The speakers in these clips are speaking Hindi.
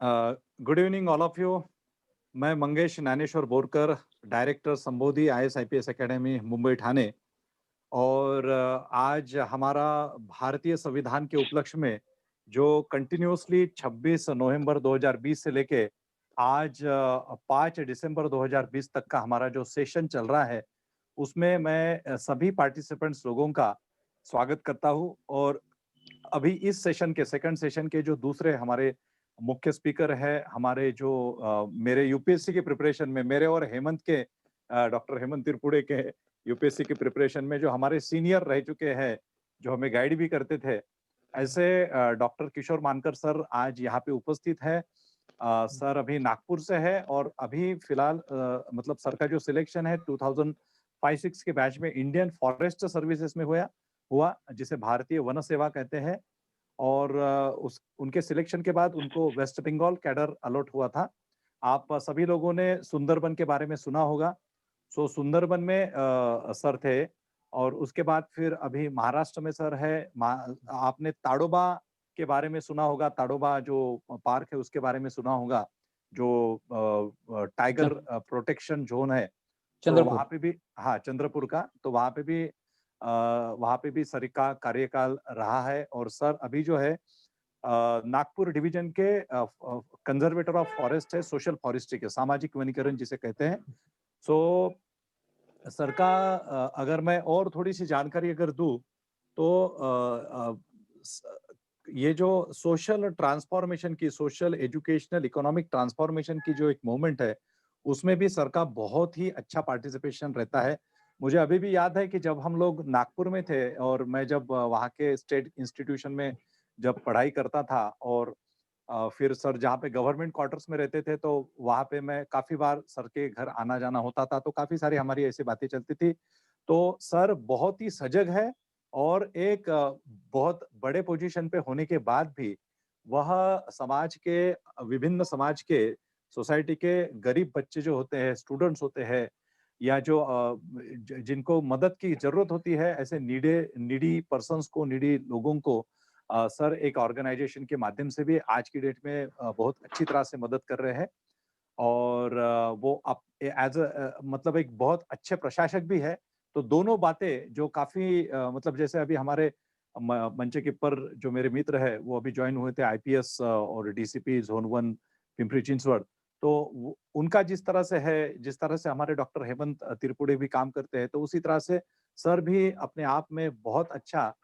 Good evening all of you. मैं Mangesh Gyaneshwar Borkar, director Sambodhi IAS IPS academy Mumbai Thane. और आज हमारा भारतीय संविधान के उपलक्ष्य में जो कंटिन्यूअसली 26 नवंबर 2020 से लेके आज 5 दिसंबर 2020 तक का हमारा जो सेशन चल रहा है, उसमें मैं सभी पार्टिसिपेंट्स लोगों का स्वागत करता हूं। और अभी इस सेशन के सेकंड सेशन के जो दूसरे हमारे मुख्य स्पीकर है, हमारे जो मेरे यूपीएससी की प्रिपरेशन में मेरे और हेमंत के डॉक्टर हेमंत तिरपुड़े के यूपीएससी की प्रिपरेशन में जो हमारे सीनियर रह चुके हैं, जो हमें गाइड भी करते थे, ऐसे डॉक्टर किशोर मानकर सर आज यहाँ पे उपस्थित है। सर अभी नागपुर से है और अभी फिलहाल मतलब सर का जो सिलेक्शन है 2005-6 के बैच में इंडियन फॉरेस्ट सर्विसेज में हुआ जिसे भारतीय वन सेवा कहते हैं। और उस उनके सिलेक्शन के बाद उनको वेस्ट बंगाल कैडर अलॉट हुआ था। आप सभी लोगों ने सुंदरबन के बारे में सुना होगा। सो सुंदरबन में सर थे। और उसके बाद फिर अभी महाराष्ट्र में सर है। आपने ताडोबा के बारे में सुना होगा, ताडोबा जो पार्क है उसके बारे में सुना होगा, जो टाइगर च- प्रोटेक्शन जोन है। सो वहाँ चंद्रपुर। पे भी, हाँ चंद्रपुर का, तो वहाँ पे भी सर का कार्यकाल रहा है। और सर अभी जो है नागपुर डिवीजन के कंजर्वेटर ऑफ फॉरेस्ट है, सोशल फॉरेस्ट्री के, सामाजिक वनीकरण जिसे कहते हैं। सो सर का अगर मैं और थोड़ी सी जानकारी अगर दूं तो ये जो सोशल ट्रांसफॉर्मेशन की, सोशल एजुकेशनल इकोनॉमिक ट्रांसफॉर्मेशन की जो एक मूवमेंट है, उसमें भी सर का बहुत ही अच्छा पार्टिसिपेशन रहता है। मुझे अभी भी याद है कि जब हम लोग नागपुर में थे और मैं जब वहाँ के स्टेट इंस्टीट्यूशन में जब पढ़ाई करता था, और फिर सर जहाँ पे गवर्नमेंट क्वार्टर्स में रहते थे, तो वहाँ पे मैं काफी बार सर के घर आना जाना होता था, तो काफी सारी हमारी ऐसी बातें चलती थी। तो सर बहुत ही सजग है। और एक बहुत बड़े पोजीशन पे होने के बाद भी वह समाज के, विभिन्न समाज के, सोसाइटी के गरीब बच्चे जो होते हैं, स्टूडेंट्स होते हैं, या जो जिनको मदद की जरूरत होती है, ऐसे नीडी पर्सन्स को, नीडी लोगों को सर एक ऑर्गेनाइजेशन के माध्यम से भी आज की डेट में बहुत अच्छी तरह से मदद कर रहे हैं। और वो अप एज मतलब एक बहुत अच्छे प्रशासक भी है। तो दोनों बातें जो काफ़ी मतलब जैसे अभी हमारे म मंच के ऊपर जो मेरे मित्र हैं, वो अभी जॉइन हुए थे आईपीएस और डीसीपी ज़ोन 1 पिंपरी-चिंचवड। तो वो उनका जिस तरह से है, जिस तरह से हमारे डॉक्टर हेमंत तिरपुड़े भी काम करते हैं, तो उसी तरह से सर भी अपने आप में बहुत अच्छा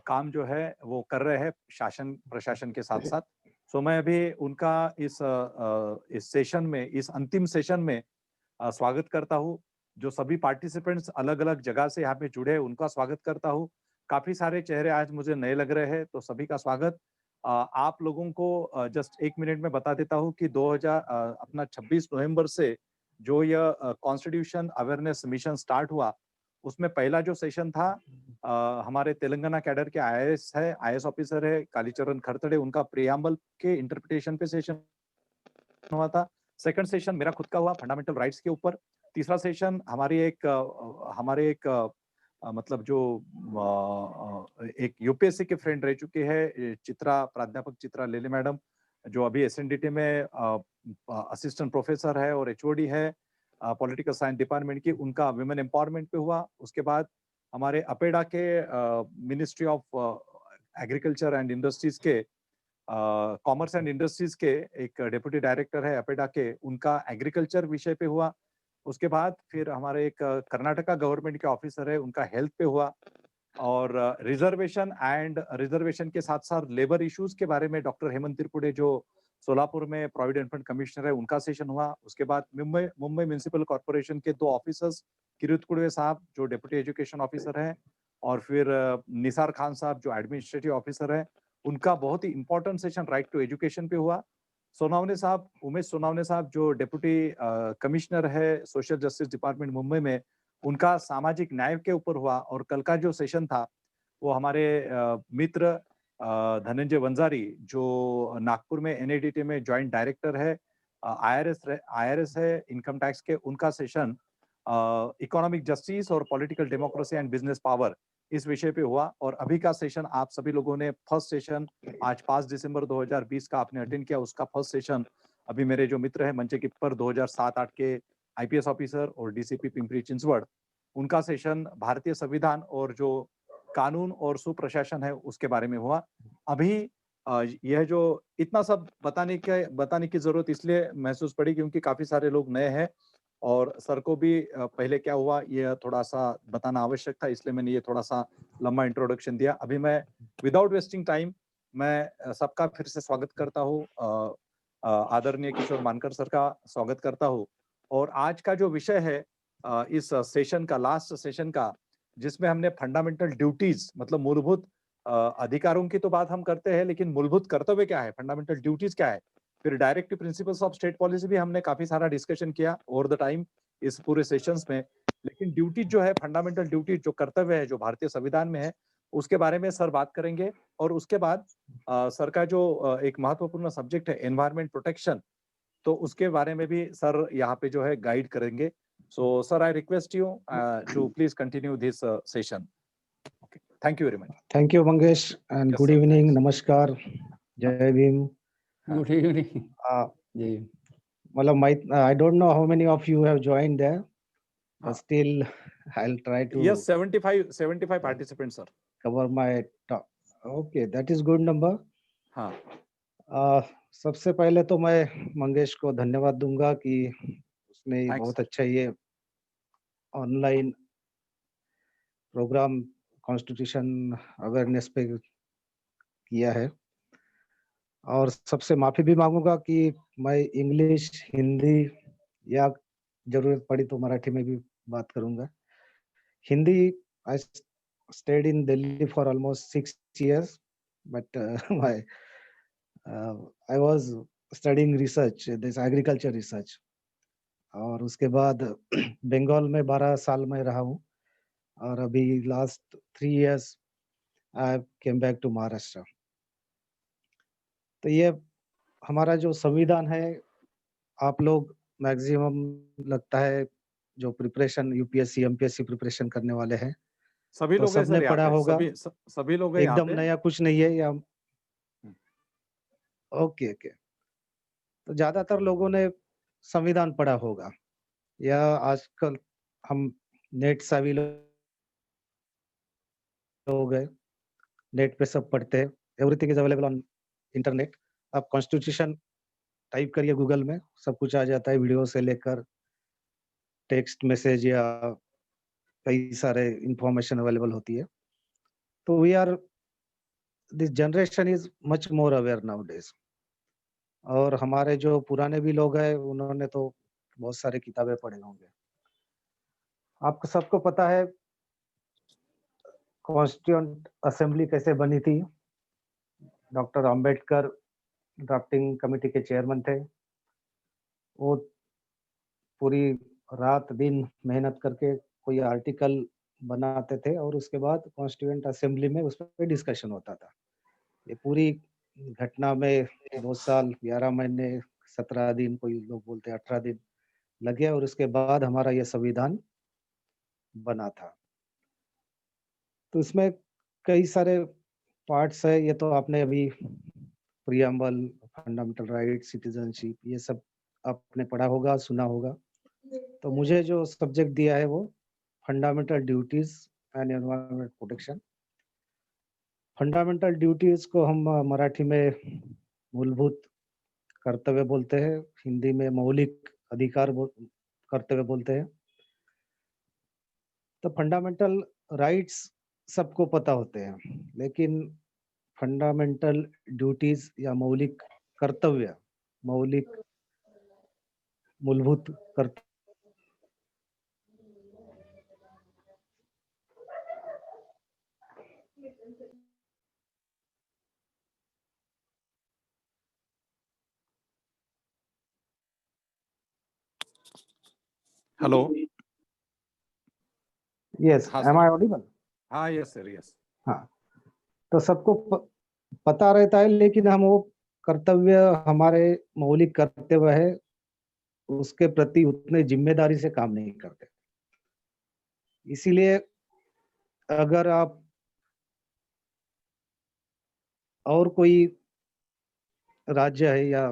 काम जो है वो कर रहे हैं शासन प्रशासन के साथ-साथ। सो मैं अभी उनका इस सेशन में, इस अंतिम सेशन में स्वागत करता हूँ। जो सभी पार्टिसिपेंट्स अलग-अलग जगह से यहाँ पे जुड़े हैं, उनका स्वागत करता हूँ। काफ़ी सारे चेहरे आज मुझे नए लग रहे हैं, तो सभी का स्वागत। आप लोगों को जस्ट 1 मिनट में बता देता हूँ कि 26 नवंबर से जो यह कॉन्स्टिट्यूशन अवेयरनेस मिशन स्टार्ट हुआ, उसमें पहला जो सेशन था हमारे तेलंगाना कैडर के आईएएस ऑफिसर है कालीचरण खरतड़े, उनका प्रियम्बल के इंटरप्रिटेशन पे सेशन हुआ था। सेकंड सेशन मेरा खुद का हुआ फंडामेंटल राइट्स के ऊपर। तीसरा सेशन हमारे एक मतलब जो एक यूपीएससी के फ्रेंड रह चुके हैं, चित्रा, प्राध्यापक चित्रा लेले मैडम, जो अभी एसएनडीटी में असिस्टेंट प्रोफेसर है और एचओडी है पॉलिटिकल साइंस डिपार्टमेंट की, उनका विमेन एम्पावरमेंट पे हुआ। उसके बाद हमारे अपेडा के ministry of agriculture and industries के कॉमर्स एंड इंडस्ट्रीज के एक डेप्यूटी डायरेक्टर है अपेडा के, उनका एग्रीकल्चर विषय पे हुआ। उसके बाद फिर हमारे एक कर्नाटका गवर्नमेंट के ऑफिसर है, उनका हेल्थ पे हुआ। और रिजर्वेशन के साथ साथ लेबर इश्यूज के बारे में डॉक्टर हेमंत तिरपुड़े, जो सोलापुर में प्रोविडेंट फंड कमिश्नर है, उनका सेशन हुआ। उसके बाद मुंबई मुंबई म्युनिसिपल कॉर्पोरेशन के 2 ऑफिसर्स, किरीट कुड़वे साहब जो डेप्यूटी एजुकेशन ऑफिसर हैं, और फिर निसार खान साहब जो एडमिनिस्ट्रेटिव ऑफिसर है, उनका बहुत ही important session right to education पे हुआ। सोनावने साहब, उमेश सोनावने साहब जो डेप्यूटी कमिश्नर है सोशल जस्टिस डिपार्टमेंट मुंबई में, उनका सामाजिक न्याय के ऊपर हुआ। और कल का जो सेशन था वो हमारे मित्र धनंजय वंजारी, जो नागपुर में एनआईडीटी में जॉइंट डायरेक्टर है, आईआरएस है इनकम टैक्स के, उनका सेशन इकोनॉमिक जस्टिस और political democracy and business power, इस विषय पे हुआ। और अभी का सेशन आप सभी लोगों ने फर्स्ट सेशन आज 5 दिसंबर 2020 का आपने अटेंड किया, उसका फर्स्ट सेशन अभी मेरे जो मित्र हैं मंचे पर 2007-8 के आईपीएस ऑफिसर और डीसीपी पिंपरी चिंचवड़, उनका सेशन भारतीय संविधान और जो कानून और सुप्रशासन है उसके बारे में हुआ। अभी यह जो इतना सब बताने की जरूरत इसलिए महसूस पड़ी क्योंकि काफी सारे लोग नए हैं और सर को भी पहले क्या हुआ ये थोड़ा सा बताना आवश्यक था, इसलिए मैंने ये थोड़ा सा लंबा इंट्रोडक्शन दिया। अभी मैं विदाउट वेस्टिंग टाइम मैं सबका फिर से स्वागत करता हूँ, आदरणीय किशोर मानकर सर का स्वागत करता हूँ। और आज का जो विषय है इस सेशन का, लास्ट सेशन का, जिसमें हमने फंडामेंटल ड्यूटीज मतलब मूलभूत अधिकारों की तो बात हम करते हैं, लेकिन मूलभूत कर्तव्य क्या है, फंडामेंटल ड्यूटीज क्या है, फिर directive principles of state policy भी हमने काफी सारा डिस्कशन किया ओवर द टाइम इस पूरे सेशंस में। लेकिन ड्यूटी जो है, फंडामेंटल ड्यूटी जो कर्तव्य है जो भारतीय संविधान में है, उसके बारे में सर बात करेंगे। और उसके बाद सर का जो एक महत्वपूर्ण सब्जेक्ट है एनवायरमेंट प्रोटेक्शन, तो उसके बारे में भी सर यहाँ पे जो है गाइड करेंगे। So sir I request you to please continue this session. Okay, thank you very much. Thank you, Mangesh, and Yes, good sir. evening. Thanks. Namaskar. Jai Bhim. Good evening. Jai. Well, I don't know how many of you have joined there, but still, I'll try to Yes, 75 participants, sir. cover my talk. Okay, that is good number. हाँ, सबसे पहले तो मैं मंगेश को धन्यवाद दूंगा कि उसने Thanks, बहुत sir. अच्छा ये ऑनलाइन प्रोग्राम कॉन्स्टिट्यूशन अवेयरनेस पे किया है। और सबसे माफी भी मांगूंगा कि मैं इंग्लिश, हिंदी या जरूरत पड़ी तो मराठी में भी बात करूंगा। Hindi, I stayed in Delhi for almost 6 years, but I was studying research, this agriculture research. और उसके बाद बंगाल में 12 साल में रहा हूँ और अभी last 3 years I came back to Maharashtra. तो ये हमारा जो संविधान है, आप लोग मैक्सिमम लगता है जो प्रिपरेशन यूपीएससी एमपीएससी प्रिपरेशन करने वाले हैं सभी तो लोग हैं सबने सर यहाँ पढ़ा पे, होगा। सभी लोग हैं यहाँ एकदम पे। नया कुछ नहीं है या ओके ओके। तो ज्यादातर लोगों ने संविधान पढ़ा होगा या आजकल हम नेट सेवी लोग हैं, नेट पे सब पढ़ते हैं। Everything is available on internet. आप कॉन्स्टिट्यूशन टाइप करिए गूगल में, सब कुछ आ जाता है, वीडियो से लेकर टेक्स्ट मैसेज या कई सारे इंफॉर्मेशन अवेलेबल होती है। तो we are, this generation is much more aware nowadays. और हमारे जो पुराने भी लोग हैं उन्होंने तो बहुत सारे किताबें पढ़े होंगे। आपको सबको पता है कॉन्स्टिट्यूएंट असेंबली कैसे बनी थी। डॉक्टर अंबेडकर ड्राफ्टिंग कमेटी के चेयरमैन थे। वो पूरी रात दिन मेहनत करके कोई आर्टिकल बनाते थे और उसके बाद कॉन्स्टिट्यूएंट असेंबली में उस पर डिस्कशन होता था। ये पूरी घटना में 2 साल 11 महीने 17 दिन, कोई लोग बोलते हैं 18 दिन लगे और उसके बाद हमारा ये संविधान बना था। तो इसमें कई सारे पार्ट्स है। ये तो आपने अभी प्रियम्बल, फंडामेंटल राइट, सिटीजनशिप, ये सब आपने पढ़ा होगा, सुना होगा। तो मुझे जो सब्जेक्ट दिया है वो fundamental duties and environment protection. Fundamental duties को हम मराठी में मूलभूत कर्तव्य बोलते हैं, हिंदी में मौलिक अधिकार कर्तव्य बोलते हैं। तो फंडामेंटल राइट्स सबको पता होते हैं, लेकिन फंडामेंटल ड्यूटीज या मौलिक कर्तव्य, मौलिक मूलभूत कर्तव्य हेलो, यस, हाँ एम सर। I audible? हाँ, यस सर, यस। हाँ, तो सबको पता रहता है, लेकिन हम वो कर्तव्य, हमारे मौलिक कर्तव्य है, उसके प्रति उतने जिम्मेदारी से काम नहीं करते। इसीलिए अगर आप और कोई राज्य है या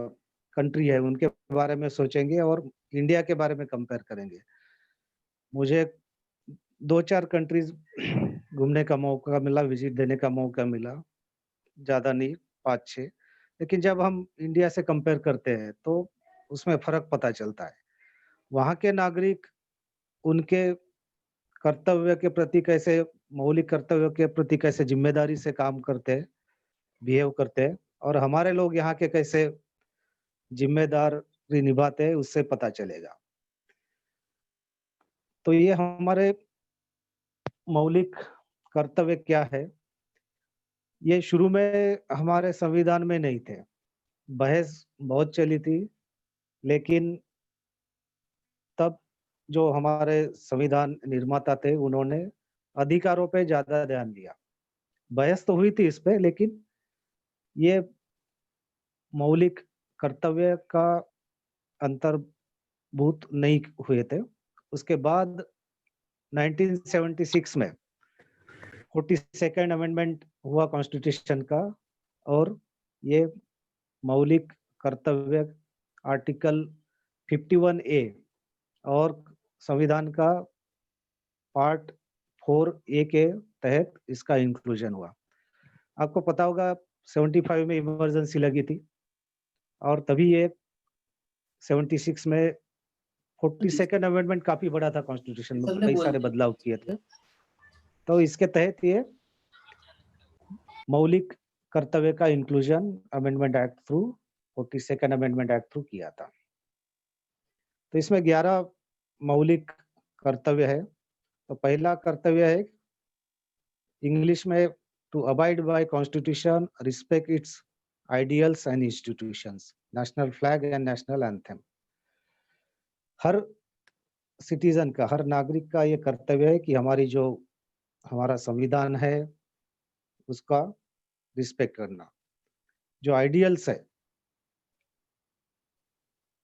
कंट्री है उनके बारे में सोचेंगे और इंडिया के बारे में कंपेयर करेंगे। मुझे 2-4 कंट्रीज़ घूमने का मौका मिला, विज़िट देने का मौका मिला, ज़्यादा नहीं 5-6। लेकिन जब हम इंडिया से कंपेयर करते हैं तो उसमें फ़र्क पता चलता है। वहाँ के नागरिक उनके कर्तव्य के प्रति कैसे मौलिक कर्तव्यों के प्रति कैसे ज़िम्मेदारी से काम करते हैं, बिहेव करते हैं और हमारे लोग यहाँ के कैसे ज़िम्मेदारी निभाते हैं उससे पता चलेगा। तो ये हमारे मौलिक कर्तव्य क्या है, ये शुरू में हमारे संविधान में नहीं थे। बहस बहुत चली थी, लेकिन तब जो हमारे संविधान निर्माता थे, उन्होंने अधिकारों पे ज़्यादा ध्यान दिया। बहस तो हुई थी इस पे, लेकिन ये मौलिक कर्तव्य का अंतर्भूत नहीं हुए थे। उसके बाद 1976 में 42nd अमेंडमेंट हुआ कॉन्स्टिट्यूशन का और ये मौलिक कर्तव्य आर्टिकल 51 ए और संविधान का पार्ट 4 ए के तहत इसका इंक्लूजन हुआ। आपको पता होगा 75 में इमरजेंसी लगी थी और तभी ये 76 में 42nd अमेंडमेंट काफी बड़ा था कॉन्स्टिट्यूशन में, सबने कई बोल सारे दिया। बदलाव किए थे। तो इसके तहत ये मौलिक कर्तव्य का inclusion amendment act through 42nd amendment act through किया था। तो इसमें 11 मौलिक कर्तव्य है। तो पहला कर्तव्य है इंग्लिश में to abide by constitution, respect its ideals and institutions, national flag and national anthem. हर सिटीजन का, हर नागरिक का ये कर्तव्य है कि हमारा संविधान है उसका रिस्पेक्ट करना। जो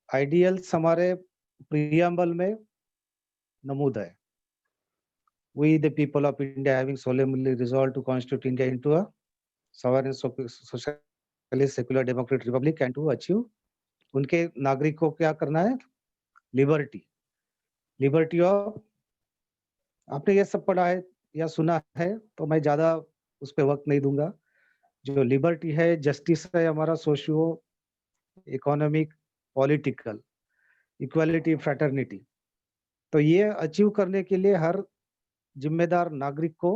आइडियल्स हमारे प्रियम्बल में नमूद है। We the people of India having solemnly resolved to constitute India into a sovereign socialist secular democratic republic and to achieve उनके नागरिक को क्या करना है, लिबर्टी ऑफ। आपने ये सब पढ़ा है या सुना है तो मैं ज्यादा उस पर वक्त नहीं दूंगा। जो लिबर्टी है, जस्टिस है, हमारा socio economic, political, equality, fraternity. तो ये अचीव करने के लिए हर जिम्मेदार नागरिक को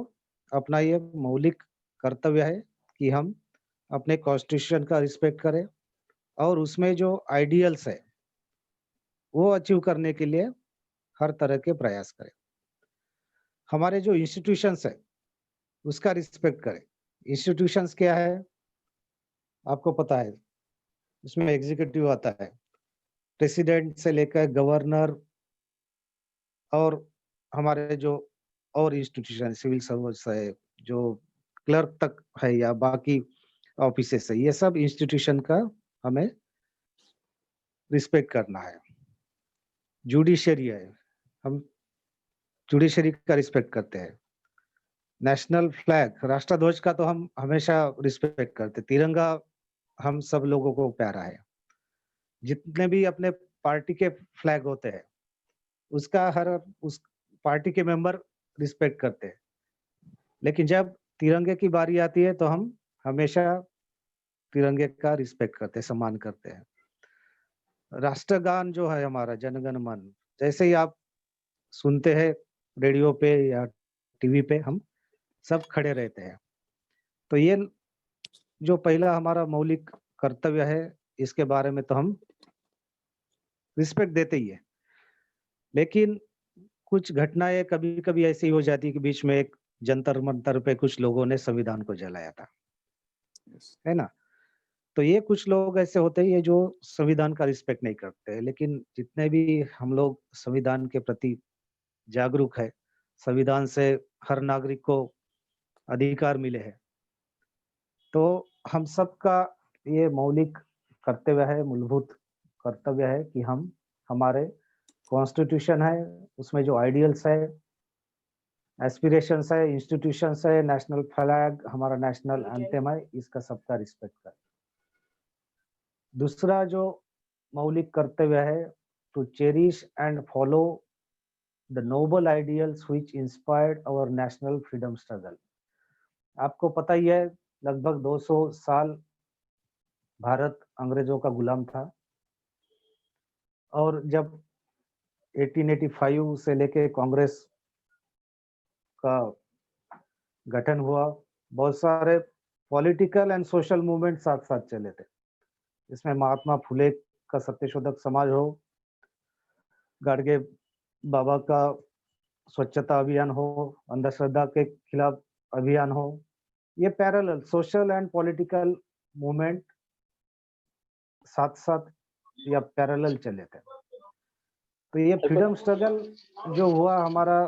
अपना ये मौलिक कर्तव्य है कि हम अपने कॉन्स्टिट्यूशन का रिस्पेक्ट करें और उसमें जो आइडियल्स है वो अचीव करने के लिए हर तरह के प्रयास करें। हमारे जो इंस्टीट्यूशंस है उसका रिस्पेक्ट करें। इंस्टीट्यूशंस क्या है आपको पता है, इसमें एग्जीक्यूटिव आता है, प्रेसिडेंट से लेकर गवर्नर और हमारे जो और इंस्टीट्यूशन सिविल सर्विस है, जो क्लर्क तक है या बाकी ऑफिसेस है, ये सब इंस्टीट्यूशन का हमें रिस्पेक्ट करना है। जुडिशरी है, हम जुडिशरी का रिस्पेक्ट करते हैं। नेशनल फ्लैग, राष्ट्रध्वज का तो हम हमेशा रिस्पेक्ट करते। तिरंगा हम सब लोगों को प्यारा है। जितने भी अपने पार्टी के फ्लैग होते हैं उसका उस पार्टी के मेंबर रिस्पेक्ट करते हैं। लेकिन जब तिरंगे की बारी आती है तो हम हमेशा तिरंगे का रिस्पेक्ट करते हैं, सम्मान करते हैं। राष्ट्रगान जो है हमारा जनगण मन, जैसे ही आप सुनते हैं रेडियो पे या टीवी पे, हम सब खड़े रहते हैं। तो ये जो पहला हमारा मौलिक कर्तव्य है, इसके बारे में तो हम रिस्पेक्ट देते ही है। लेकिन कुछ घटनाएं कभी-कभी ऐसी हो जाती है कि बीच में एक जंतर मंतर पे कुछ लोगों ने संविधान को जलाया था, है ना? तो ये कुछ लोग ऐसे होते हैं ये जो संविधान का रिस्पेक्ट नहीं करते। लेकिन जितने भी हम लोग संविधान के प्रति जागरूक है, संविधान से हर नागरिक को अधिकार मिले हैं, तो हम सबका ये मौलिक कर्तव्य है, मूलभूत कर्तव्य है कि हम हमारे कॉन्स्टिट्यूशन है उसमें जो आइडियल्स है एस्पिरेशंस है, इंस्टीट्यूशंस है, नेशनल फ्लैग हमारा नेशनल एंथम है, इसका सबका रिस्पेक्ट करें। दूसरा जो मौलिक कर्तव्य है, to cherish and follow the noble ideals which inspired our national freedom struggle. आपको पता ही है, लगभग 200 साल भारत अंग्रेजों का गुलाम था, और जब 1885 से लेके कांग्रेस का गठन हुआ, बहुत सारे पॉलिटिकल एंड सोशल मूवमेंट साथ साथ चले थे। इसमें महात्मा फुले का सत्यशोधक समाज हो, गाडगे बाबा का स्वच्छता अभियान हो, अंधश्रद्धा के खिलाफ अभियान हो, ये parallel social and political movement साथ साथ या पैरेलल चले थे। तो ये फ्रीडम स्ट्रगल जो हुआ हमारा,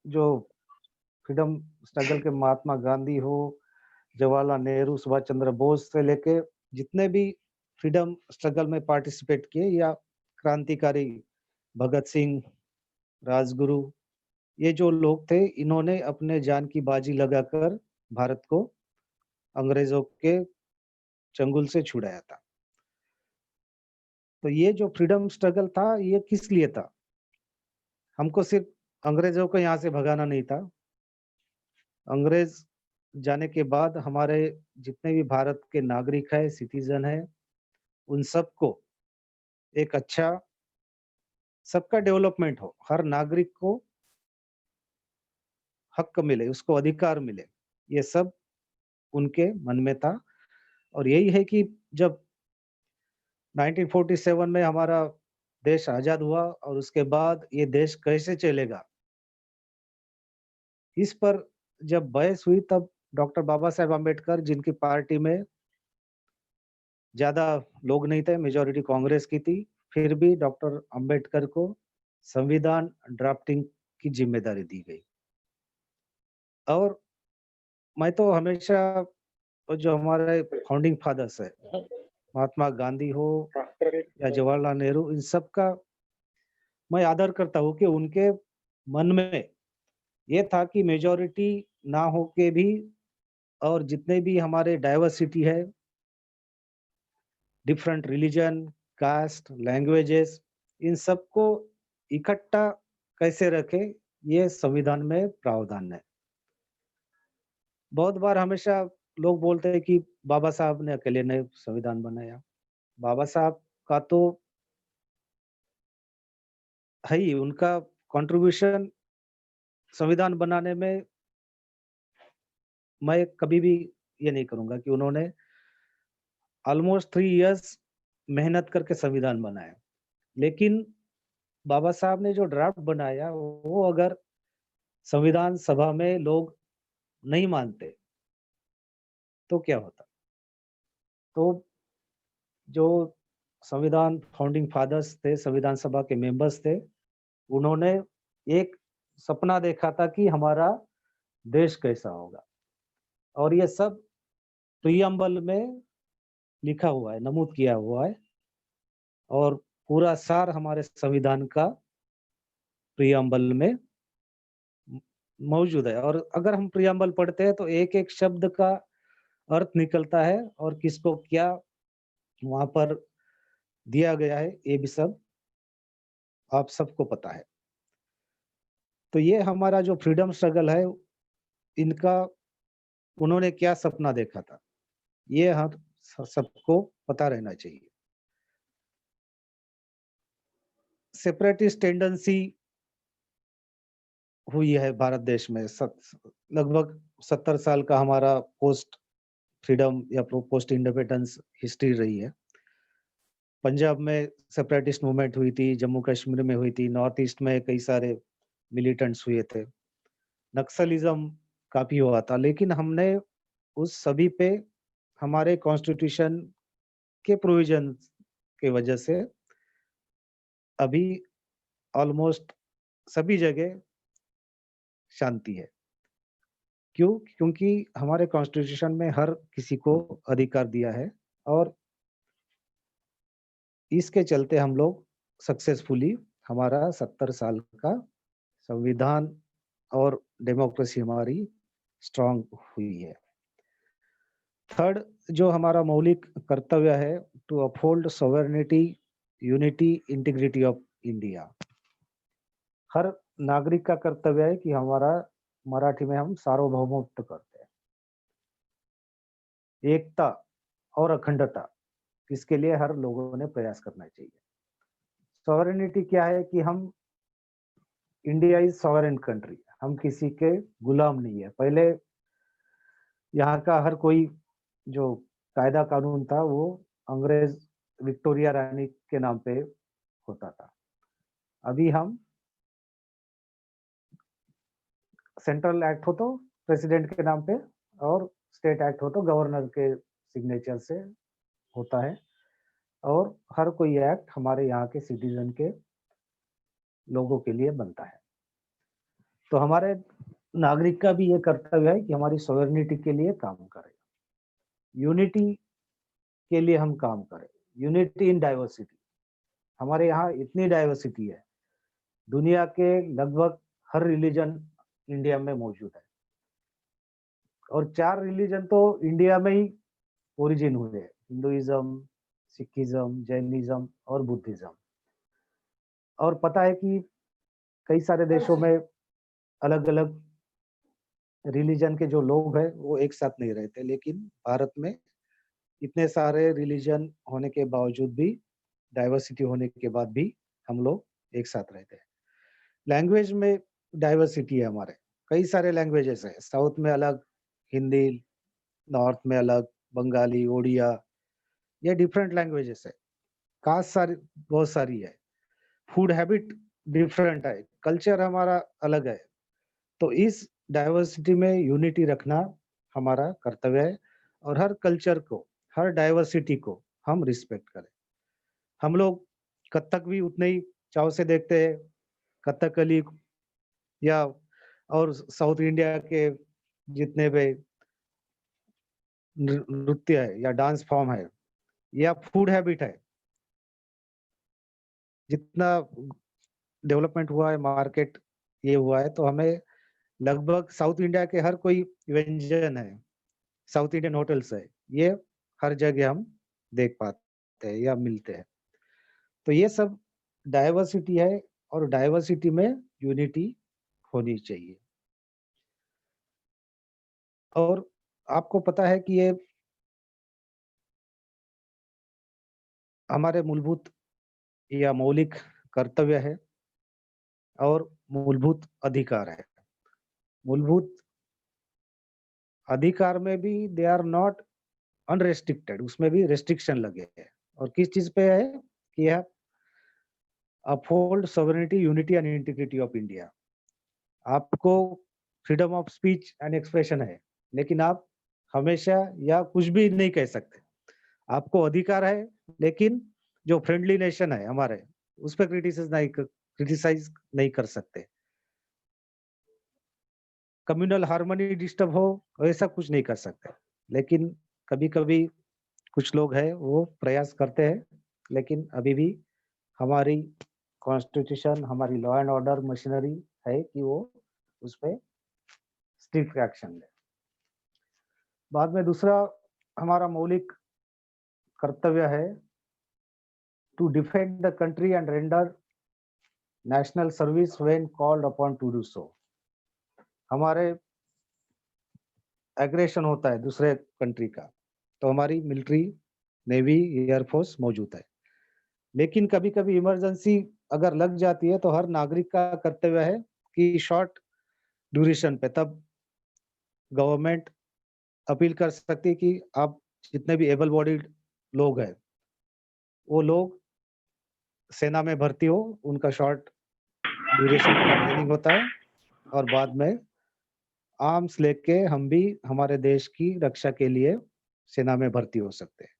जो फ्रीडम स्ट्रगल के महात्मा गांधी हो, जवाहरलाल नेहरू, सुभाष चंद्र बोस से लेके जितने भी फ्रीडम स्ट्रगल में पार्टिसिपेट किए, या क्रांतिकारी भगत सिंह, राजगुरु, ये जो लोग थे, इन्होंने अपने जान की बाजी लगाकर भारत को अंग्रेजों के चंगुल से छुड़ाया था। तो ये जो फ्रीडम स्ट्रगल था, ये किस लिए था? हमको सिर्फ अंग्रेजों को यहाँ से भगाना नहीं था। अंग्रेज जाने के बाद हमारे जितने भी भारत के नागरिक है, सिटीजन है, उन सबको एक अच्छा, सबका डेवलपमेंट हो, हर नागरिक को हक मिले, उसको अधिकार मिले, ये सब उनके मन में था। और यही है कि जब 1947 में हमारा देश आजाद हुआ, और उसके बाद ये देश कैसे चलेगा, इस पर जब बहस हुई, तब डॉक्टर बाबा साहेब अम्बेडकर, जिनकी पार्टी में ज्यादा लोग नहीं थे, मेजॉरिटी कांग्रेस की थी, फिर भी डॉक्टर अम्बेडकर को संविधान ड्राफ्टिंग की जिम्मेदारी दी गई। और मैं तो हमेशा जो हमारे फाउंडिंग फादर्स है, महात्मा गांधी हो या जवाहरलाल नेहरू, इन सब का मैं आदर करता हूँ कि उनके मन में ये था कि मेजॉरिटी ना हो के भी, और जितने भी हमारे डाइवर्सिटी है, डिफरेंट रिलीजन, कास्ट, लैंग्वेजेस, इन सबको इकट्ठा कैसे रखे, ये संविधान में प्रावधान है। बहुत बार हमेशा लोग बोलते हैं कि बाबा साहब ने अकेले ने संविधान बनाया। बाबा साहब का तो है ही, उनका कंट्रीब्यूशन संविधान बनाने में मैं कभी भी ये नहीं करूंगा कि उन्होंने ऑलमोस्ट 3 इयर्स मेहनत करके संविधान बनाया। लेकिन बाबा साहब ने जो ड्राफ्ट बनाया, वो अगर संविधान सभा में लोग नहीं मानते, तो क्या होता? तो जो संविधान फाउंडिंग फादर्स थे, संविधान सभा के मेंबर्स थे, उन्होंने एक सपना देखा था कि हमारा देश कैसा होगा, और ये सब प्रियम्बल में लिखा हुआ है, नमूद किया हुआ है, और पूरा सार हमारे संविधान का प्रियम्बल में मौजूद है। और अगर हम प्रियम्बल पढ़ते हैं, तो एक-एक शब्द का अर्थ निकलता है, और किसको क्या वहाँ पर दिया गया है, ये भी सब आप सबको पता है। तो ये हमारा जो फ्रीडम स्ट्रगल है, इनका उन्होंने क्या सपना देखा था, ये हम सबको पता रहना चाहिए। सेपरेटिस्ट टेंडेंसी हुई है भारत देश में, लगभग 70 साल का हमारा पोस्ट फ्रीडम या पोस्ट इंडिपेंडेंस हिस्ट्री रही है। पंजाब में सेपरेटिस्ट मूवमेंट हुई थी, जम्मू कश्मीर में हुई थी, नॉर्थ ईस्ट में कई सारे मिलिटेंट्स हुए थे, नक्सलिज्म काफी हुआ था। लेकिन हमने उस सभी पे हमारे कॉन्स्टिट्यूशन के प्रोविजन के वजह से अभी ऑलमोस्ट सभी जगह शांति है। क्यों? क्योंकि हमारे कॉन्स्टिट्यूशन में हर किसी को अधिकार दिया है, और इसके चलते हम लोग सक्सेसफुली हमारा 70 साल का संविधान और डेमोक्रेसी हमारी स्ट्रांग हुई है। थर्ड जो हमारा मौलिक कर्तव्य है, to uphold sovereignty, unity, integrity of India. हर नागरिक का कर्तव्य है कि हमारा, मराठी में हम सार्वभौमत्व करते हैं, एकता और अखंडता, इसके लिए हर लोगों ने प्रयास करना चाहिए। सॉवरेनिटी क्या है कि हम, इंडिया इज सॉवरेन कंट्री, हम किसी के गुलाम नहीं है। पहले यहाँ का हर कोई जो कायदा कानून था वो अंग्रेज विक्टोरिया रानी के नाम पे होता था। अभी हम सेंट्रल एक्ट हो तो प्रेसिडेंट के नाम पे, और स्टेट एक्ट हो तो गवर्नर के सिग्नेचर से होता है, और हर कोई एक्ट हमारे यहाँ के सिटीजन के लोगों के लिए बनता है। तो हमारे नागरिक का भी ये कर्तव्य है कि हमारी सॉवरेनिटी के लिए काम करें, यूनिटी के लिए हम काम करें, यूनिटी इन डाइवर्सिटी। हमारे यहाँ इतनी डाइवर्सिटी है, दुनिया के लगभग हर रिलीजन इंडिया में मौजूद है, और 4 रिलीजन तो इंडिया में ही ओरिजिन हुए हैं, हिंदुइज्म, सिखिज्म, जैनिज्म और बुद्धिज्म। और पता है कि कई सारे देशों में अलग अलग रिलीजन के जो लोग हैं वो एक साथ नहीं रहते, लेकिन भारत में इतने सारे रिलीजन होने के बावजूद भी, डाइवर्सिटी होने के बाद भी हम लोग एक साथ रहते हैं। लैंग्वेज में डाइवर्सिटी है हमारे, कई सारे लैंग्वेजेस है, साउथ में अलग हिंदी, नॉर्थ में अलग बंगाली, ओडिया, ये डिफरेंट लैंग्वेजेस है। कास्ट सारी बहुत सारी है, फूड हैबिट डिफरेंट है, कल्चर हमारा अलग है। तो इस डाइवर्सिटी में यूनिटी रखना हमारा कर्तव्य है, और हर कल्चर को, हर डाइवर्सिटी को हम रिस्पेक्ट करें। हम लोग कथक भी उतने ही चाव से देखते हैं, कथकली या और साउथ इंडिया के जितने भी नृत्य है या डांस फॉर्म है या फूड हैबिट है, जितना डेवलपमेंट हुआ है, मार्केट ये हुआ है, तो हमें लगभग साउथ इंडिया के हर कोई व्यंजन है, साउथ इंडियन होटल्स है, ये हर जगह हम देख पाते हैं या मिलते हैं। तो ये सब डाइवर्सिटी है, और डाइवर्सिटी में यूनिटी होनी चाहिए। और आपको पता है कि ये हमारे मूलभूत या मौलिक कर्तव्य है और मूलभूत अधिकार है। मूलभूत अधिकार में भी दे आर नॉट अनरेस्ट्रिक्टेड, उसमें भी रेस्ट्रिक्शन लगे हैं। और किस चीज पे है कि यह uphold sovereignty, unity and integrity of India. आपको freedom of speech and expression है, लेकिन आप हमेशा या कुछ भी नहीं कह सकते। आपको अधिकार है, लेकिन जो फ्रेंडली नेशन है हमारे, उस पर क्रिटिसाइज नहीं कर सकते। कम्युनल हार्मनी डिस्टर्ब हो, ऐसा कुछ नहीं कर सकते। लेकिन कभी-कभी कुछ लोग हैं वो प्रयास करते हैं, लेकिन अभी भी हमारी कॉन्स्टिट्यूशन, हमारी लॉ एंड ऑर्डर मशीनरी है कि वो उस पे स्ट्रिक्ट एक्शन ले। बाद में दूसरा हमारा मौलिक कर्तव्य है to defend the country and render national service when called upon to do so. हमारे एग्रेशन होता है दूसरे कंट्री का, तो हमारी मिलिट्री, नेवी, एयरफोर्स मौजूद है। लेकिन कभी-कभी इमरजेंसी अगर लग जाती है, तो हर नागरिक का कर्तव्य है कि शॉर्ट ड्यूरेशन पे तब गवर्नमेंट अपील कर सकती है कि आप जितने भी एबल बॉडीड लोग हैं, वो लोग सेना में भर्ती हो, उनका शॉर्ट ड्यूरेशन का ट्रेनिंग होता है, और बाद में आर्म्स लेके हम भी हमारे देश की रक्षा के लिए सेना में भर्ती हो सकते हैं।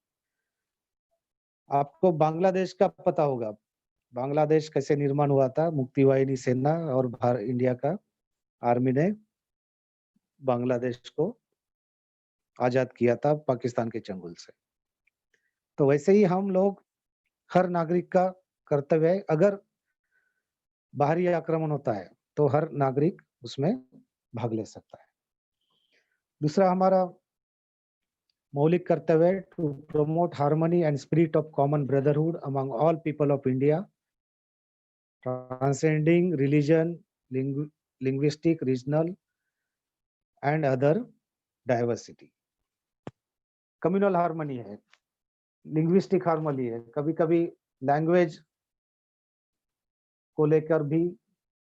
आपको बांग्लादेश का पता होगा, बांग्लादेश कैसे निर्माण हुआ था, मुक्ति वाहिनी सेना और इंडिया का आर्मी ने बांग्लादेश को आजाद किया था पाकिस्तान के चंगुल से। तो वैसे ही हम लोग, हर नागरिक का कर्तव्य है, अगर बाहरी आक्रमण होता है तो हर नागरिक उसमें भाग ले सकता है। दूसरा हमारा मौलिक कर्तव्य है to promote harmony and spirit of common brotherhood among all people of India, transcending religion, linguistic, regional and other diversity. Communal harmony है, लिंग्विस्टिक हार्मनी है, कभी कभी लैंग्वेज को लेकर भी